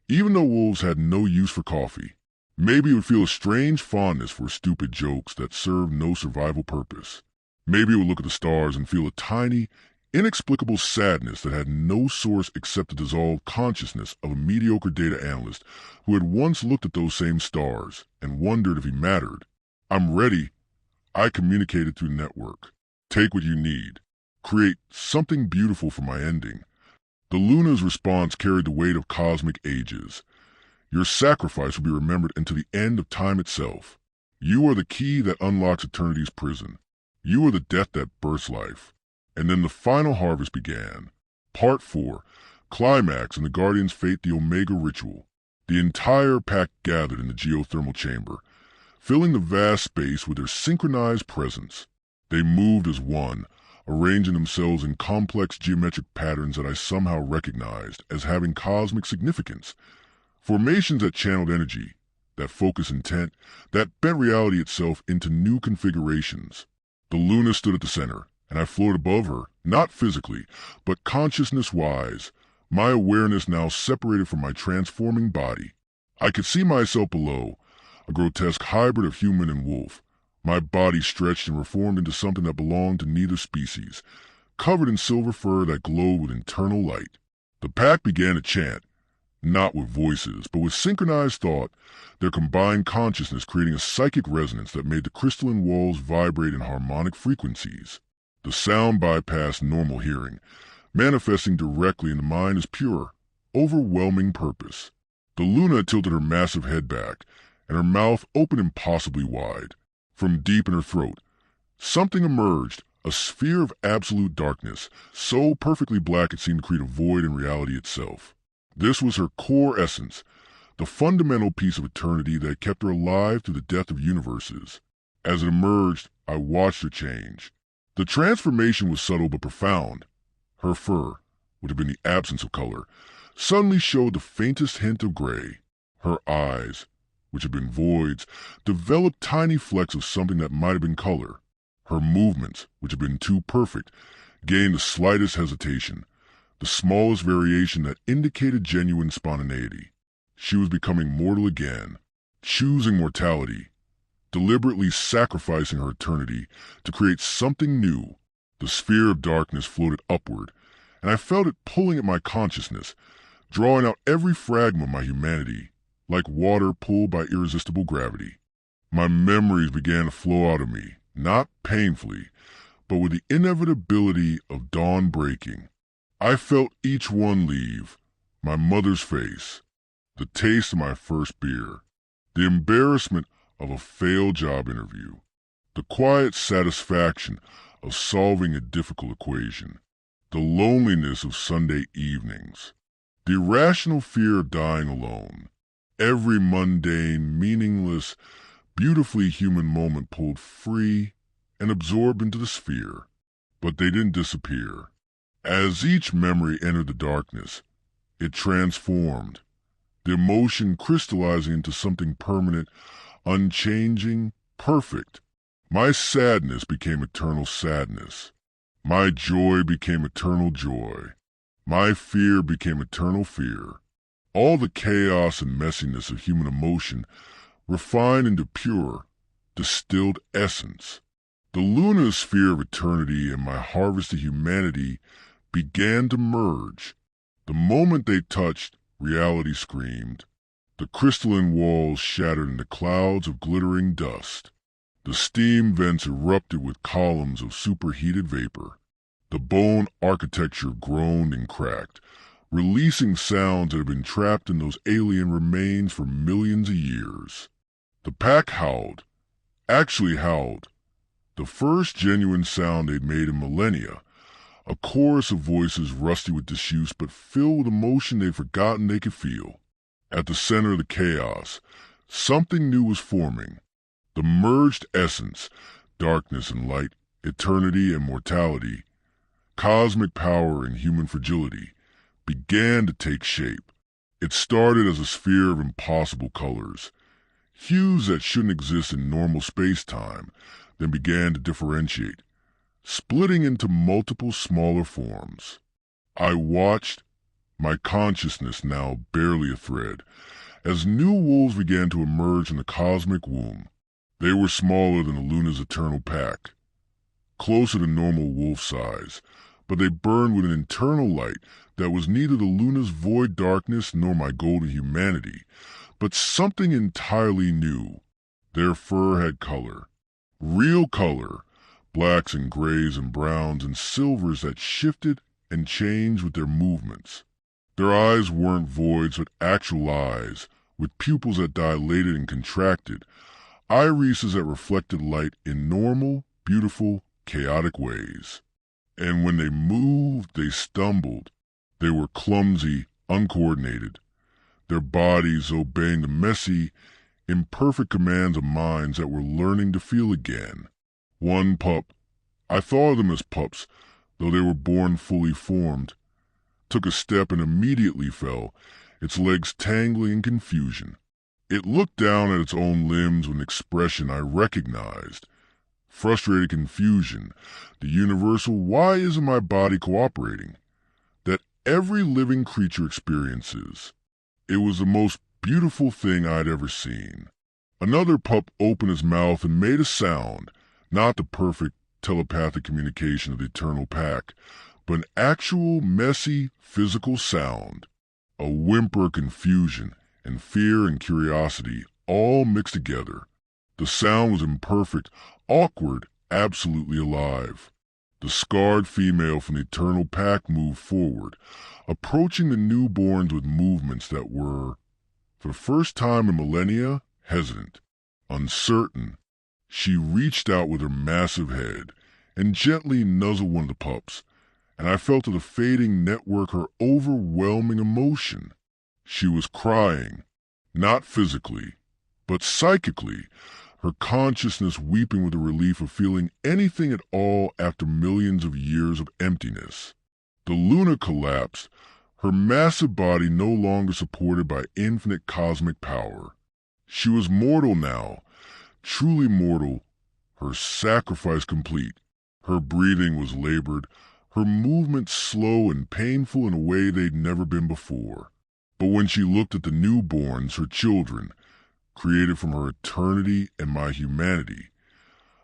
even though wolves had no use for coffee. Maybe it would feel a strange fondness for stupid jokes that served no survival purpose. Maybe it would look at the stars and feel a tiny, inexplicable sadness that had no source except the dissolved consciousness of a mediocre data analyst who had once looked at those same stars and wondered if he mattered. I'm ready. I communicated through the network. Take what you need. Create something beautiful for my ending. The Luna's response carried the weight of cosmic ages. Your sacrifice will be remembered until the end of time itself. You are the key that unlocks eternity's prison. You are the death that births life. And then the final harvest began. Part 4, Climax and the Guardian's Fate, the Omega Ritual. The entire pack gathered in the geothermal chamber, filling the vast space with their synchronized presence. They moved as one, arranging themselves in complex geometric patterns that I somehow recognized as having cosmic significance. Formations that channeled energy, that focused intent, that bent reality itself into new configurations. The Luna stood at the center, and I floated above her, not physically, but consciousness-wise, my awareness now separated from my transforming body. I could see myself below, a grotesque hybrid of human and wolf, my body stretched and reformed into something that belonged to neither species, covered in silver fur that glowed with internal light. The pack began to chant, not with voices, but with synchronized thought, their combined consciousness creating a psychic resonance that made the crystalline walls vibrate in harmonic frequencies. The sound bypassed normal hearing, manifesting directly in the mind as pure, overwhelming purpose. The Luna tilted her massive head back, and her mouth opened impossibly wide. From deep in her throat, something emerged, a sphere of absolute darkness, so perfectly black it seemed to create a void in reality itself. This was her core essence, the fundamental piece of eternity that kept her alive through the death of universes. As it emerged, I watched her change. The transformation was subtle but profound. Her fur, which had been the absence of color, suddenly showed the faintest hint of gray. Her eyes, which had been voids, developed tiny flecks of something that might have been color. Her movements, which had been too perfect, gained the slightest hesitation, the smallest variation that indicated genuine spontaneity. She was becoming mortal again, choosing mortality, deliberately sacrificing her eternity to create something new. The sphere of darkness floated upward, and I felt it pulling at my consciousness, drawing out every fragment of my humanity, like water pulled by irresistible gravity. My memories began to flow out of me, not painfully, but with the inevitability of dawn breaking. I felt each one leave, my mother's face, the taste of my first beer, the embarrassment of a failed job interview, the quiet satisfaction of solving a difficult equation, the loneliness of Sunday evenings, the irrational fear of dying alone. Every mundane, meaningless, beautifully human moment pulled free and absorbed into the sphere, but they didn't disappear. As each memory entered the darkness, it transformed, the emotion crystallizing into something permanent, unchanging, perfect. My sadness became eternal sadness. My joy became eternal joy. My fear became eternal fear. All the chaos and messiness of human emotion refined into pure, distilled essence. The lunar sphere of eternity and my harvested humanity began to merge. The moment they touched, reality screamed. The crystalline walls shattered into clouds of glittering dust. The steam vents erupted with columns of superheated vapor. The bone architecture groaned and cracked, releasing sounds that had been trapped in those alien remains for millions of years. The pack howled, actually howled, the first genuine sound they'd made in millennia, a chorus of voices rusty with disuse but filled with emotion they'd forgotten they could feel. At the center of the chaos, something new was forming. The merged essence, darkness and light, eternity and mortality, Cosmic power and human fragility began to take shape. It started as a sphere of impossible colors, hues that shouldn't exist in normal space-time, then began to differentiate, splitting into multiple smaller forms. I watched, my consciousness now barely a thread, as new wolves began to emerge in the cosmic womb. They were smaller than the Luna's eternal pack, closer to normal wolf size, but they burned with an internal light that was neither the Luna's void darkness nor my golden humanity, but something entirely new. Their fur had color, real color, blacks and grays and browns and silvers that shifted and changed with their movements. Their eyes weren't voids but actual eyes, with pupils that dilated and contracted, irises that reflected light in normal, beautiful, chaotic ways. And when they moved, they stumbled. They were clumsy, uncoordinated, their bodies obeying the messy, imperfect commands of minds that were learning to feel again. One pup, I thought of them as pups, though they were born fully formed, took a step and immediately fell, its legs tangling in confusion. It looked down at its own limbs with an expression I recognized. Frustrated confusion, the universal "why isn't my body cooperating?" that every living creature experiences. It was the most beautiful thing I'd ever seen. Another pup opened his mouth and made a sound, not the perfect telepathic communication of the eternal pack, but an actual messy physical sound. A whimper of confusion and fear and curiosity all mixed together. The sound was imperfect, awkward, absolutely alive. The scarred female from the eternal pack moved forward, approaching the newborns with movements that were, for the first time in millennia, hesitant, uncertain. She reached out with her massive head and gently nuzzled one of the pups, and I felt to the fading network her overwhelming emotion. She was crying, not physically, but psychically, her consciousness weeping with the relief of feeling anything at all after millions of years of emptiness. The Luna collapsed, her massive body no longer supported by infinite cosmic power. She was mortal now, truly mortal, her sacrifice complete. Her breathing was labored, her movements slow and painful in a way they'd never been before. But when she looked at the newborns, her children, created from her eternity and my humanity,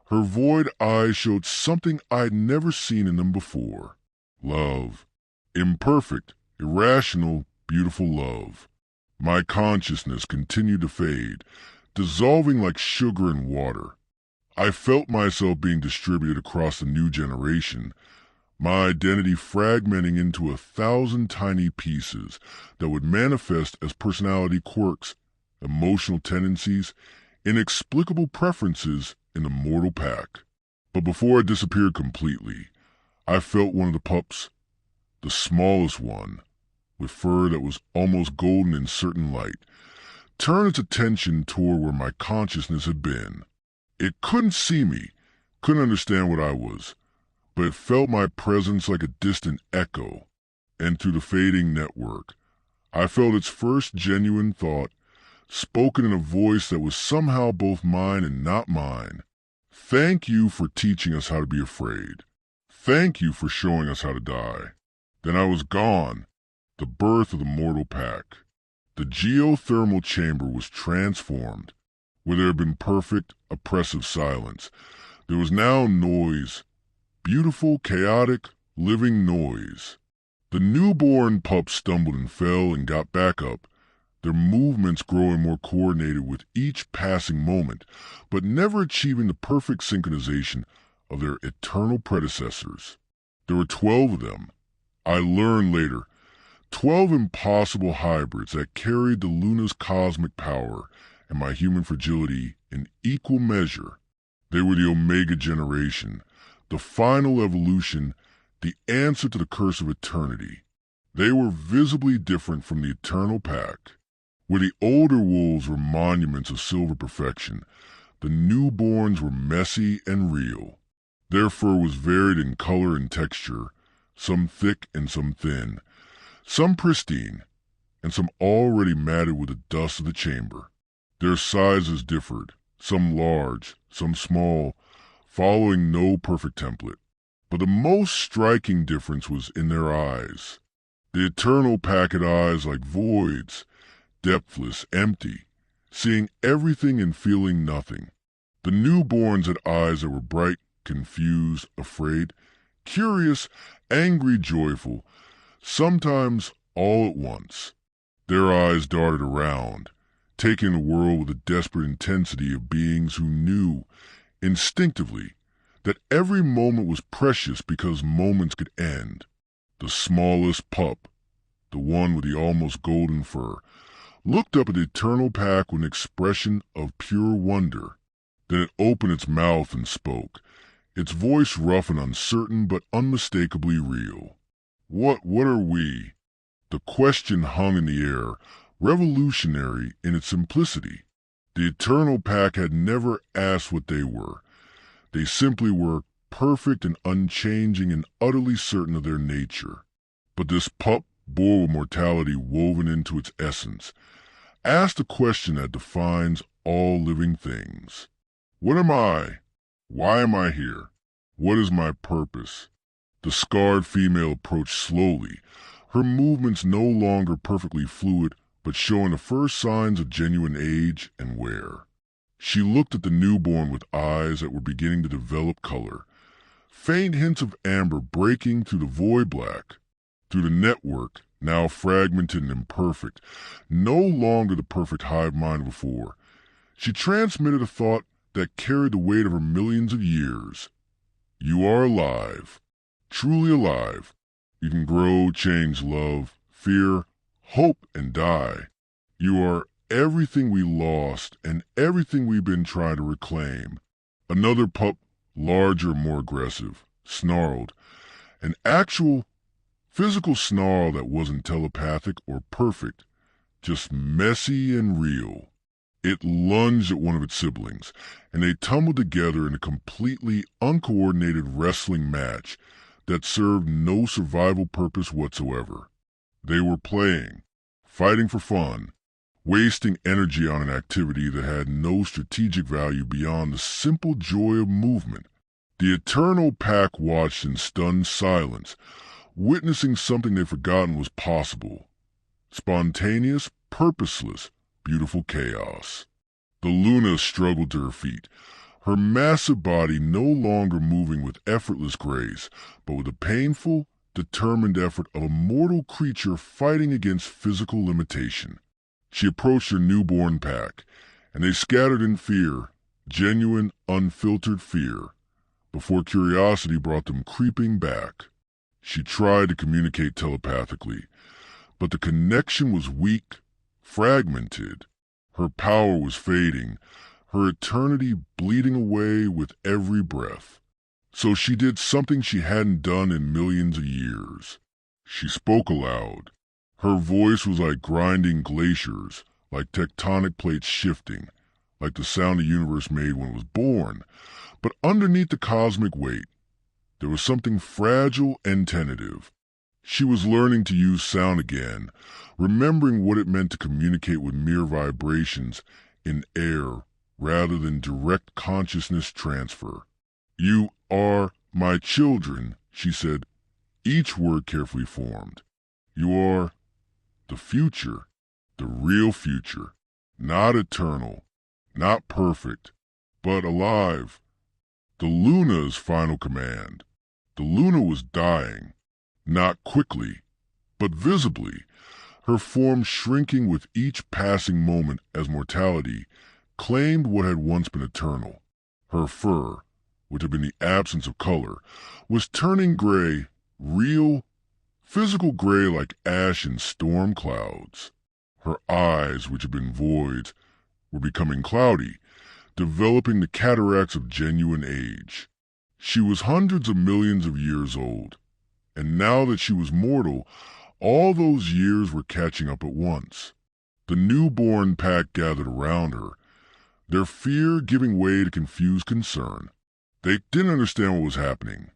her void eyes showed something I'd never seen in them before. Love. Imperfect, irrational, beautiful love. My consciousness continued to fade, dissolving like sugar in water. I felt myself being distributed across the new generation, my identity fragmenting into 1,000 tiny pieces that would manifest as personality quirks, emotional tendencies, inexplicable preferences in the mortal pack. But before I disappeared completely, I felt one of the pups, the smallest one, with fur that was almost golden in certain light, turn its attention toward where my consciousness had been. It couldn't see me, couldn't understand what I was, but it felt my presence like a distant echo, and through the fading network, I felt its first genuine thought, spoken in a voice that was somehow both mine and not mine. Thank you for teaching us how to be afraid. Thank you for showing us how to die. Then I was gone, the birth of the mortal pack. The geothermal chamber was transformed. Where there had been perfect, oppressive silence, there was now noise, beautiful, chaotic, living noise. The newborn pups stumbled and fell and got back up, their movements growing more coordinated with each passing moment, but never achieving the perfect synchronization of their eternal predecessors. There were 12 of them. I learned later, 12 impossible hybrids that carried the Luna's cosmic power and my human fragility in equal measure. They were the Omega generation, the final evolution, the answer to the curse of eternity. They were visibly different from the eternal pack. Where the older wolves were monuments of silver perfection, the newborns were messy and real. Their fur was varied in color and texture, some thick and some thin, some pristine, and some already matted with the dust of the chamber. Their sizes differed, some large, some small, following no perfect template. But the most striking difference was in their eyes. The eternal pack had eyes like voids, depthless, empty, seeing everything and feeling nothing. The newborns had eyes that were bright, confused, afraid, curious, angry, joyful, sometimes all at once. Their eyes darted around, taking the world with the desperate intensity of beings who knew, instinctively, that every moment was precious because moments could end. The smallest pup, the one with the almost golden fur, looked up at the eternal pack with an expression of pure wonder. Then it opened its mouth and spoke, its voice rough and uncertain but unmistakably real. What are we? The question hung in the air, revolutionary in its simplicity. The eternal pack had never asked what they were. They simply were, perfect and unchanging and utterly certain of their nature. But this pup bore with mortality woven into its essence, asked a question that defines all living things. What am I? Why am I here? What is my purpose? The scarred female approached slowly, her movements no longer perfectly fluid, but showing the first signs of genuine age and wear. She looked at the newborn with eyes that were beginning to develop color, faint hints of amber breaking through the void black, through the network, now fragmented and imperfect, no longer the perfect hive mind before. She transmitted a thought that carried the weight of her millions of years. You are alive, truly alive. You can grow, change, love, fear, hope, and die. You are everything we lost and everything we've been trying to reclaim. Another pup, larger, more aggressive, snarled. An actual, physical snarl that wasn't telepathic or perfect, just messy and real. It lunged at one of its siblings, and they tumbled together in a completely uncoordinated wrestling match that served no survival purpose whatsoever. They were playing, fighting for fun, wasting energy on an activity that had no strategic value beyond the simple joy of movement. The eternal pack watched in stunned silence, witnessing something they'd forgotten was possible. Spontaneous, purposeless, beautiful chaos. The Luna struggled to her feet, her massive body no longer moving with effortless grace, but with the painful, determined effort of a mortal creature fighting against physical limitation. She approached her newborn pack, and they scattered in fear, genuine, unfiltered fear, before curiosity brought them creeping back. She tried to communicate telepathically, but the connection was weak, fragmented. Her power was fading, her eternity bleeding away with every breath. So she did something she hadn't done in millions of years. She spoke aloud. Her voice was like grinding glaciers, like tectonic plates shifting, like the sound the universe made when it was born. But underneath the cosmic weight, there was something fragile and tentative. She was learning to use sound again, remembering what it meant to communicate with mere vibrations in air rather than direct consciousness transfer. You are my children, she said, each word carefully formed. You are the future, the real future, not eternal, not perfect, but alive. The Luna's final command. The Luna was dying, not quickly, but visibly, her form shrinking with each passing moment as mortality claimed what had once been eternal. Her fur, which had been the absence of color, was turning gray, real, physical gray like ash in storm clouds. Her eyes, which had been voids, were becoming cloudy, developing the cataracts of genuine age. She was hundreds of millions of years old, and now that she was mortal, all those years were catching up at once. The newborn pack gathered around her, their fear giving way to confused concern. They didn't understand what was happening.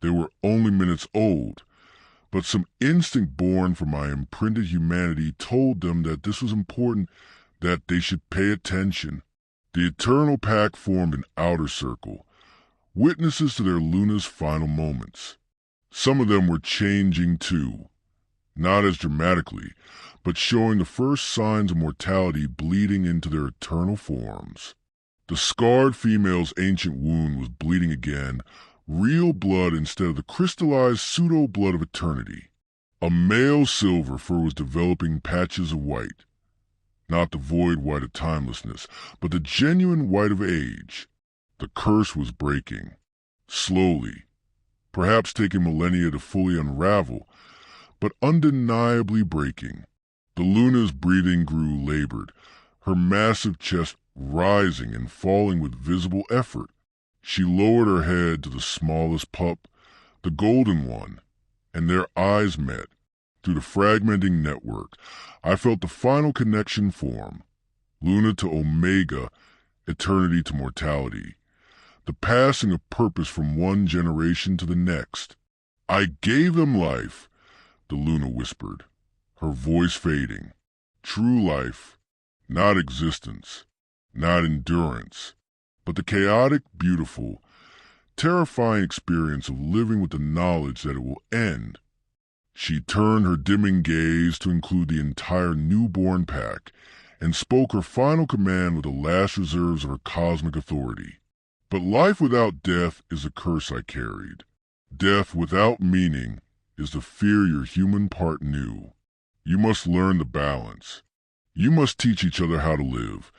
They were only minutes old, But some instinct born from my imprinted humanity told them that this was important, that they should pay attention. The Eternal Pack formed an outer circle, witnesses to their Luna's final moments. Some of them were changing too, not as dramatically, but showing the first signs of mortality bleeding into their eternal forms. The scarred female's ancient wound was bleeding again, real blood instead of the crystallized pseudo-blood of eternity. A male silver fur was developing patches of white. Not the void white of timelessness, but the genuine white of age. The curse was breaking. Slowly. Perhaps taking millennia to fully unravel, but undeniably breaking. The Luna's breathing grew labored, her massive chest rising and falling with visible effort. She lowered her head to the smallest pup, the golden one, and their eyes met. Through the fragmenting network, I felt the final connection form. Luna to Omega, eternity to mortality. The passing of purpose from one generation to the next. I gave them life, the Luna whispered, her voice fading. True life, not existence, not endurance, but the chaotic, beautiful, terrifying experience of living with the knowledge that it will end. She turned her dimming gaze to include the entire newborn pack and spoke her final command with the last reserves of her cosmic authority. But life without death is a curse I carried. Death without meaning is the fear your human part knew. You must learn the balance. You must teach each other how to live,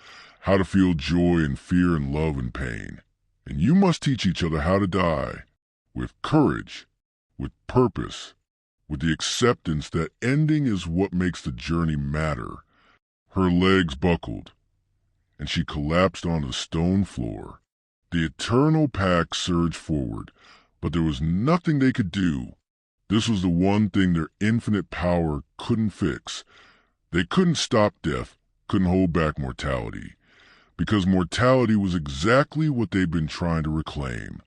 how to feel joy and fear and love and pain. And you must teach each other how to die, with courage, with purpose, with the acceptance that ending is what makes the journey matter. Her legs buckled, and she collapsed onto the stone floor. The Eternal Pack surged forward, but there was nothing they could do. This was the one thing their infinite power couldn't fix. They couldn't stop death, couldn't hold back mortality, because mortality was exactly what they'd been trying to reclaim.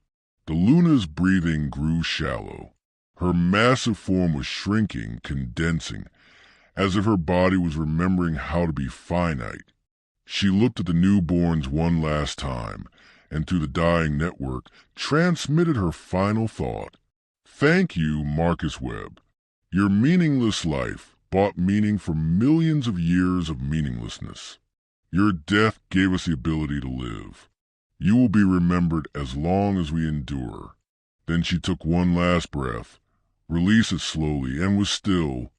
The Luna's breathing grew shallow. Her massive form was shrinking, condensing, as if her body was remembering how to be finite. She looked at the newborns one last time, and through the dying network, transmitted her final thought. Thank you, Marcus Webb. Your meaningless life bought meaning for millions of years of meaninglessness. Your death gave us the ability to live. You will be remembered as long as we endure. Then she took one last breath, released it slowly, and was still.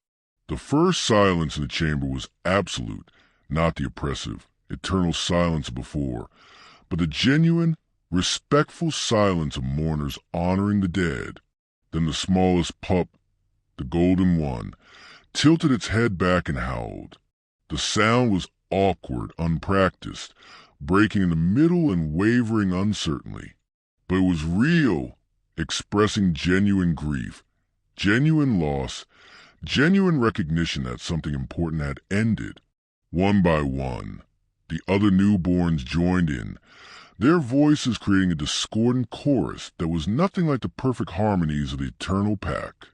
The first silence in the chamber was absolute, not the oppressive, eternal silence of before, but the genuine, respectful silence of mourners honoring the dead. Then the smallest pup, the golden one, tilted its head back and howled. The sound was awkward, unpracticed, breaking in the middle and wavering uncertainly. But it was real, expressing genuine grief, genuine loss, genuine recognition that something important had ended. One by one, the other newborns joined in, their voices creating a discordant chorus that was nothing like the perfect harmonies of the Eternal Pack.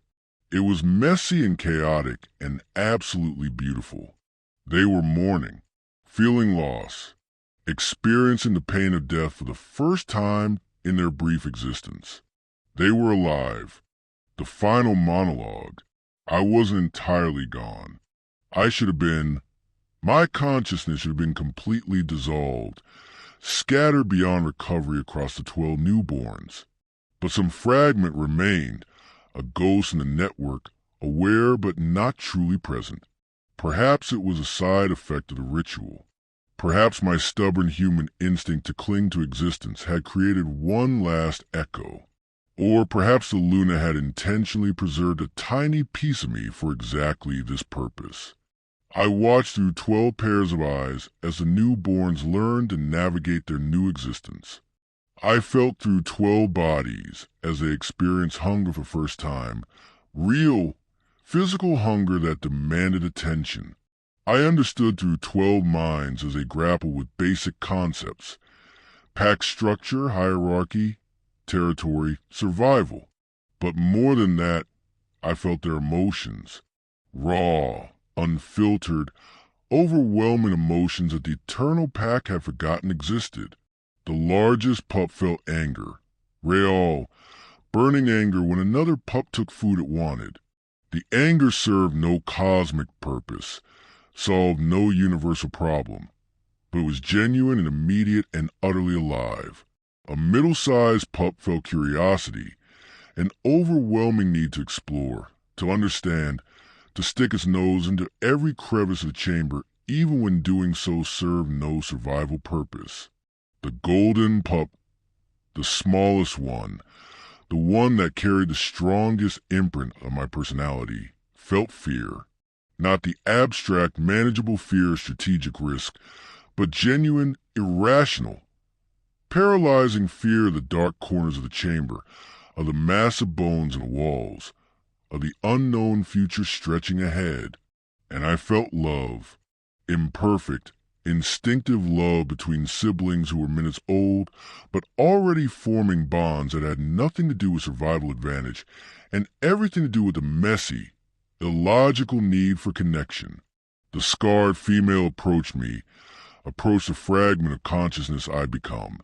It was messy and chaotic and absolutely beautiful. They were mourning, feeling loss, experiencing the pain of death for the first time in their brief existence. They were alive. The final monologue. I wasn't entirely gone. I should have been. My consciousness should have been completely dissolved, scattered beyond recovery across the 12 newborns. But some fragment remained, a ghost in the network, aware but not truly present. Perhaps it was a side effect of the ritual. Perhaps my stubborn human instinct to cling to existence had created one last echo. Or perhaps the Luna had intentionally preserved a tiny piece of me for exactly this purpose. I watched through 12 pairs of eyes as the newborns learned to navigate their new existence. I felt through 12 bodies as they experienced hunger for the first time, real, physical hunger that demanded attention. I understood through 12 minds as they grappled with basic concepts: pack structure, hierarchy, territory, survival. But more than that, I felt their emotions. Raw, unfiltered, overwhelming emotions that the eternal pack had forgotten existed. The largest pup felt anger. Real, burning anger when another pup took food it wanted. The anger served no cosmic purpose, solved no universal problem, but it was genuine and immediate and utterly alive. A middle-sized pup felt curiosity, an overwhelming need to explore, to understand, to stick its nose into every crevice of the chamber, even when doing so served no survival purpose. The golden pup, the smallest one, the one that carried the strongest imprint of my personality, felt fear. Not the abstract, manageable fear of strategic risk, but genuine, irrational, paralyzing fear of the dark corners of the chamber, of the massive bones in the walls, of the unknown future stretching ahead. And I felt love, imperfect, instinctive love between siblings who were minutes old, but already forming bonds that had nothing to do with survival advantage and everything to do with the messy, illogical need for connection. The scarred female approached the fragment of consciousness I'd become,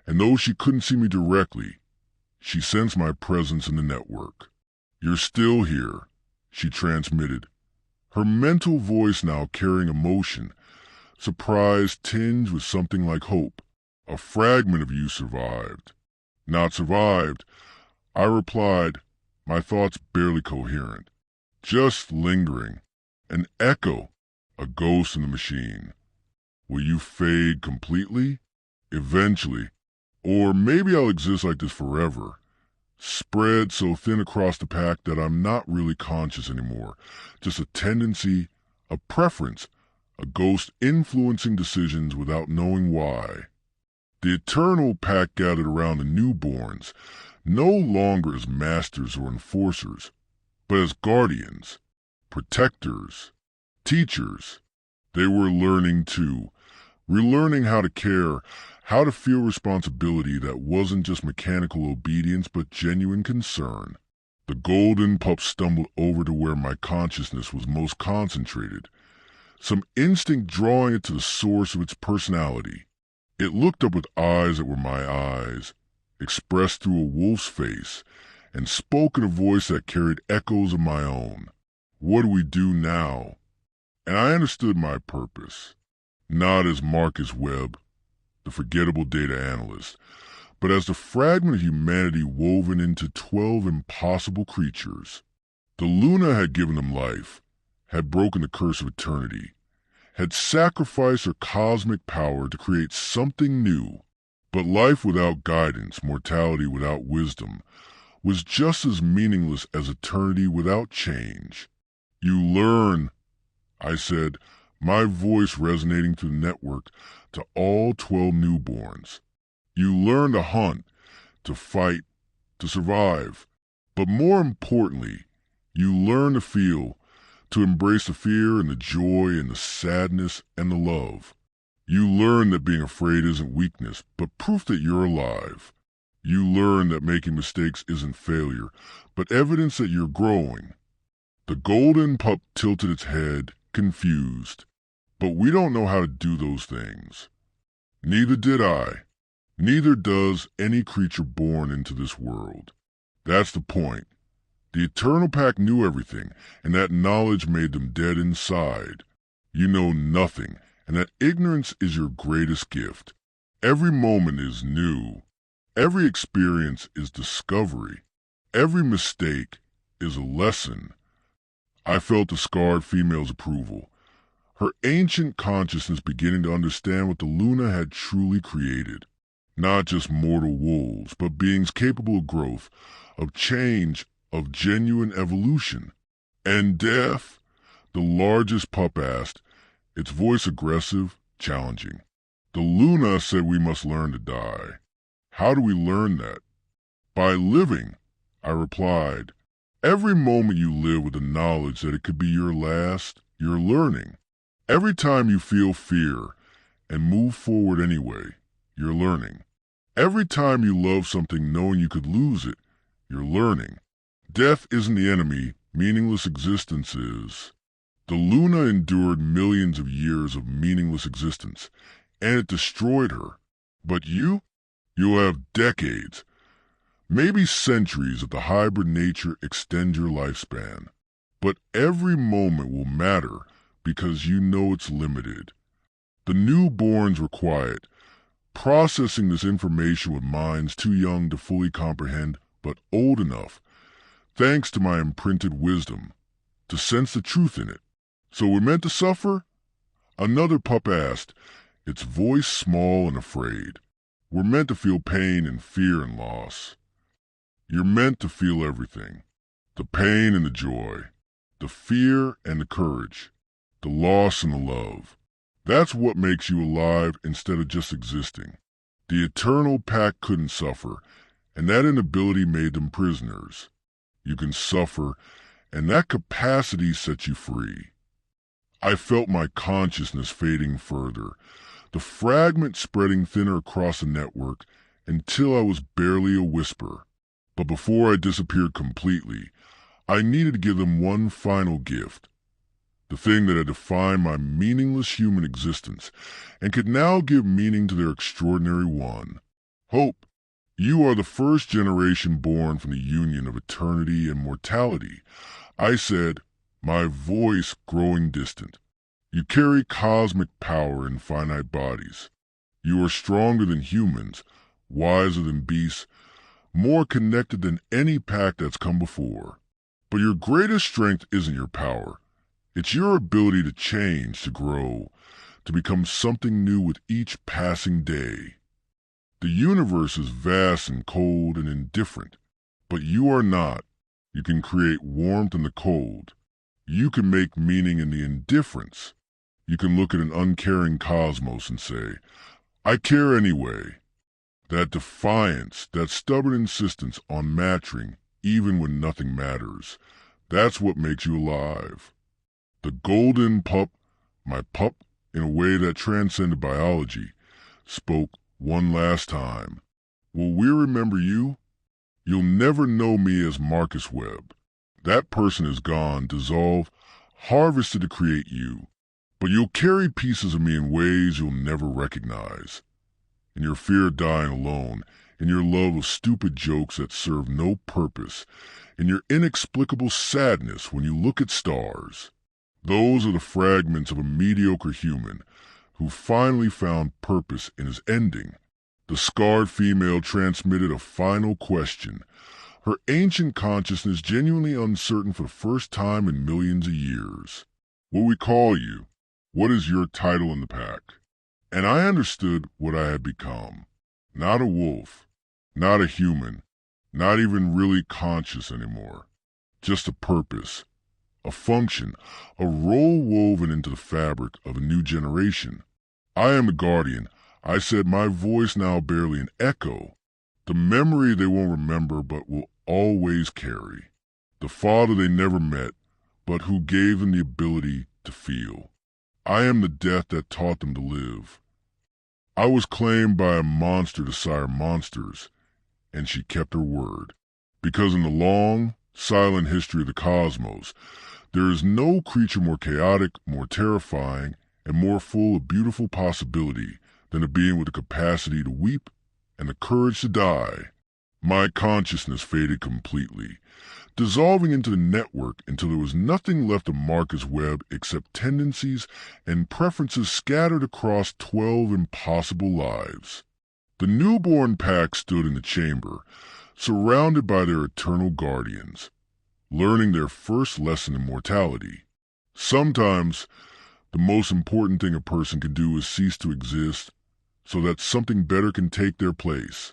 and though she couldn't see me directly, she sensed my presence in the network. "You're still here," she transmitted, her mental voice now carrying emotion, surprise tinged with something like hope. "A fragment of you survived." "Not survived," I replied, my thoughts barely coherent. "Just lingering. An echo, a ghost in the machine." "Will you fade completely?" "Eventually. Or maybe I'll exist like this forever. Spread so thin across the pack that I'm not really conscious anymore. Just a tendency, a preference, a ghost influencing decisions without knowing why." The eternal pack gathered around the newborns, no longer as masters or enforcers, but as guardians, protectors, teachers. They were learning too, relearning how to care, how to feel responsibility that wasn't just mechanical obedience but genuine concern. The golden pup stumbled over to where my consciousness was most concentrated, some instinct drawing it to the source of its personality. It looked up with eyes that were my eyes, expressed through a wolf's face, and spoke in a voice that carried echoes of my own. "What do we do now?" And I understood my purpose, not as Marcus Webb, the forgettable data analyst, but as the fragment of humanity woven into 12 impossible creatures. The Luna had given them life, had broken the curse of eternity, had sacrificed her cosmic power to create something new. But life without guidance, mortality without wisdom, was just as meaningless as eternity without change. "You learn," I said, my voice resonating through the network to all 12 newborns. "You learn to hunt, to fight, to survive. But more importantly, you learn to feel, to embrace the fear and the joy and the sadness and the love. You learn that being afraid isn't weakness, but proof that you're alive. You learn that making mistakes isn't failure, but evidence that you're growing." The golden pup tilted its head, confused. "But we don't know how to do those things." Neither did I. Neither does any creature born into this world. That's the point. The Eternal Pack knew everything, and that knowledge made them dead inside. You know nothing, and that ignorance is your greatest gift. Every moment is new. Every experience is discovery. Every mistake is a lesson. I felt the scarred female's approval, her ancient consciousness beginning to understand what the Luna had truly created. Not just mortal wolves, but beings capable of growth, of change, of genuine evolution. "And death?" the largest pup asked, its voice aggressive, challenging. "The Luna said we must learn to die." "How do we learn that?" "By living," I replied. "Every moment you live with the knowledge that it could be your last, you're learning. Every time you feel fear and move forward anyway, you're learning. Every time you love something knowing you could lose it, you're learning. Death isn't the enemy, meaningless existence is. The Luna endured millions of years of meaningless existence, and it destroyed her. But you'll have decades, maybe centuries of the hybrid nature extend your lifespan. But every moment will matter because you know it's limited. The newborns were quiet, processing this information with minds too young to fully comprehend, but old enough, thanks to my imprinted wisdom, to sense the truth in it. So we're meant to suffer? Another pup asked, its voice small and afraid. We're meant to feel pain and fear and loss. You're meant to feel everything. The pain and the joy. The fear and the courage. The loss and the love. That's what makes you alive instead of just existing. The eternal pack couldn't suffer, and that inability made them prisoners. You can suffer, and that capacity sets you free. I felt my consciousness fading further, the fragment spreading thinner across the network until I was barely a whisper. But before I disappeared completely, I needed to give them one final gift. The thing that had defined my meaningless human existence and could now give meaning to their extraordinary one. Hope. You are the first generation born from the union of eternity and mortality. I said, my voice growing distant. You carry cosmic power in finite bodies. You are stronger than humans, wiser than beasts, more connected than any pack that's come before. But your greatest strength isn't your power. It's your ability to change, to grow, to become something new with each passing day. The universe is vast and cold and indifferent, but you are not. You can create warmth in the cold. You can make meaning in the indifference. You can look at an uncaring cosmos and say, I care anyway. That defiance, that stubborn insistence on matching even when nothing matters, that's what makes you alive. The golden pup, my pup, in a way that transcended biology, spoke one last time. Will we remember you? You'll never know me as Marcus Webb. That person is gone, dissolved, harvested to create you. But you'll carry pieces of me in ways you'll never recognize. In your fear of dying alone, in your love of stupid jokes that serve no purpose, in your inexplicable sadness when you look at stars. Those are the fragments of a mediocre human who finally found purpose in his ending. The scarred female transmitted a final question, her ancient consciousness genuinely uncertain for the first time in millions of years. What we call you? What is your title in the pack? And I understood what I had become. Not a wolf, not a human, not even really conscious anymore. Just a purpose, a function, a role woven into the fabric of a new generation. I am the guardian. I said, my voice now barely an echo. The memory they won't remember but will always carry. The father they never met, but who gave them the ability to feel. I am the death that taught them to live. I was claimed by a monster to sire monsters, and she kept her word. Because in the long, silent history of the cosmos, there is no creature more chaotic, more terrifying, and more full of beautiful possibility than a being with the capacity to weep and the courage to die. My consciousness faded completely, dissolving into the network until there was nothing left of Marcus Webb except tendencies and preferences scattered across 12 impossible lives. The newborn pack stood in the chamber, surrounded by their eternal guardians, learning their first lesson in mortality. Sometimes, the most important thing a person can do is cease to exist so that something better can take their place.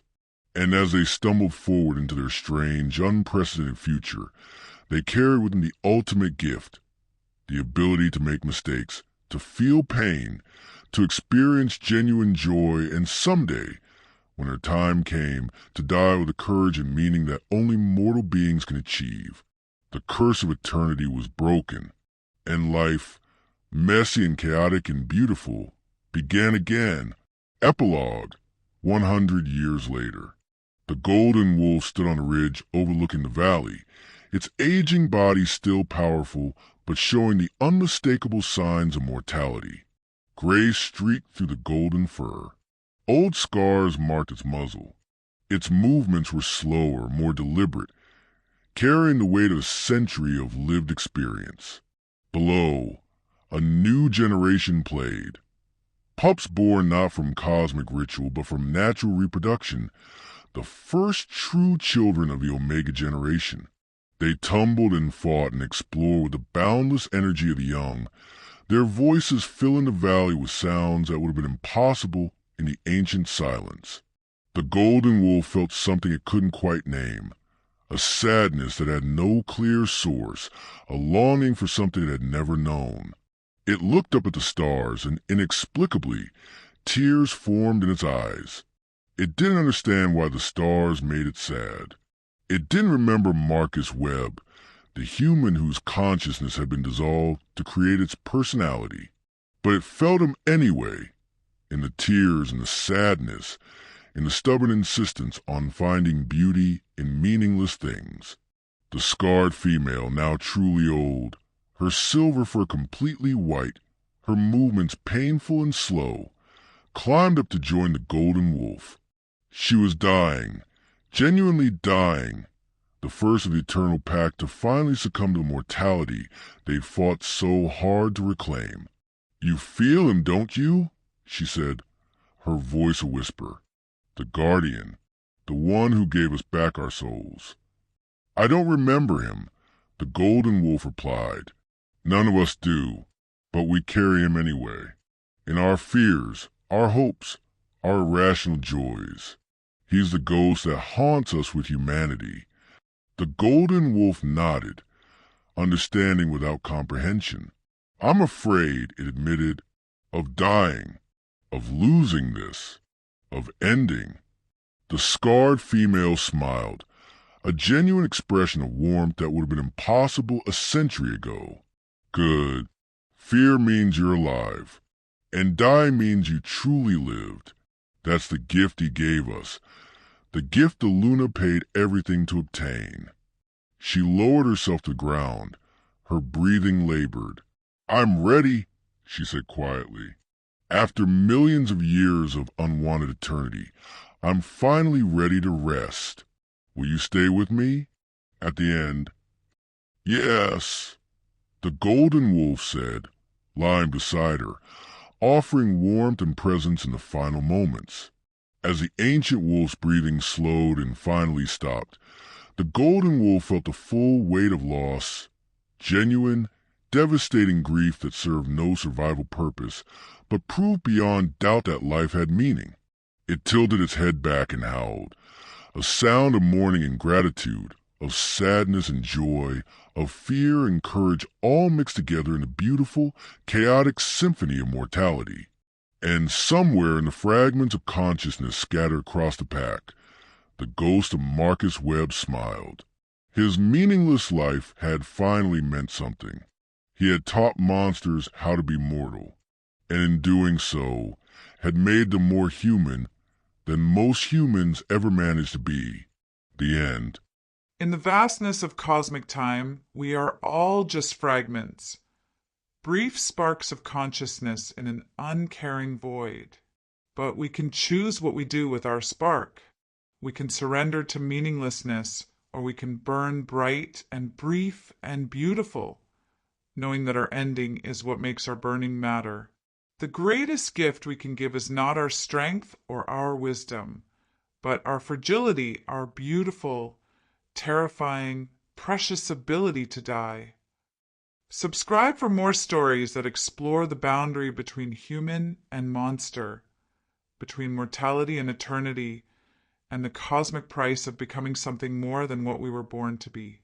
And as they stumbled forward into their strange, unprecedented future, they carried with them the ultimate gift, the ability to make mistakes, to feel pain, to experience genuine joy, and someday, when their time came, to die with the courage and meaning that only mortal beings can achieve. The curse of eternity was broken, and life, messy and chaotic and beautiful, began again. Epilogue, 100 years later. The golden wolf stood on a ridge overlooking the valley, its aging body still powerful, but showing the unmistakable signs of mortality. Gray streaked through the golden fur. Old scars marked its muzzle. Its movements were slower, more deliberate, carrying the weight of a century of lived experience. Below, a new generation played. Pups born not from cosmic ritual, but from natural reproduction, the first true children of the Omega generation. They tumbled and fought and explored with the boundless energy of the young, their voices filling the valley with sounds that would have been impossible in the ancient silence. The golden wolf felt something it couldn't quite name, a sadness that had no clear source, a longing for something it had never known. It looked up at the stars, and inexplicably, tears formed in its eyes. It didn't understand why the stars made it sad. It didn't remember Marcus Webb, the human whose consciousness had been dissolved to create its personality. But it felt him anyway, in the tears and the sadness, in the stubborn insistence on finding beauty in meaningless things. The scarred female, now truly old, her silver fur completely white, her movements painful and slow, climbed up to join the golden wolf. She was dying, genuinely dying, the first of the eternal pack to finally succumb to the mortality they'd fought so hard to reclaim. "You feel him, don't you?" she said, her voice a whisper. "The guardian, the one who gave us back our souls." "I don't remember him," the golden wolf replied. "None of us do, but we carry him anyway. In our fears, our hopes, our irrational joys. He's the ghost that haunts us with humanity." The golden wolf nodded, understanding without comprehension. "I'm afraid," it admitted, "of dying, of losing this, of ending." The scarred female smiled, a genuine expression of warmth that would have been impossible a century ago. "Good. Fear means you're alive, and die means you truly lived. That's the gift he gave us, the gift the Luna paid everything to obtain." She lowered herself to the ground, her breathing labored. "I'm ready," she said quietly. "After millions of years of unwanted eternity, I'm finally ready to rest. Will you stay with me? At the end?" "Yes," the golden wolf said, lying beside her, offering warmth and presence in the final moments. As the ancient wolf's breathing slowed and finally stopped, the golden wolf felt the full weight of loss, genuine, devastating grief that served no survival purpose, but proved beyond doubt that life had meaning. It tilted its head back and howled, a sound of mourning and gratitude, of sadness and joy, of fear and courage, all mixed together in a beautiful, chaotic symphony of mortality. And somewhere in the fragments of consciousness scattered across the pack, the ghost of Marcus Webb smiled. His meaningless life had finally meant something. He had taught monsters how to be mortal, and in doing so, had made them more human than most humans ever managed to be. The end. In the vastness of cosmic time, we are all just fragments, brief sparks of consciousness in an uncaring void. But we can choose what we do with our spark. We can surrender to meaninglessness, or we can burn bright and brief and beautiful, knowing that our ending is what makes our burning matter. The greatest gift we can give is not our strength or our wisdom, but our fragility, our beautiful, terrifying, precious ability to die. Subscribe for more stories that explore the boundary between human and monster, between mortality and eternity, and the cosmic price of becoming something more than what we were born to be.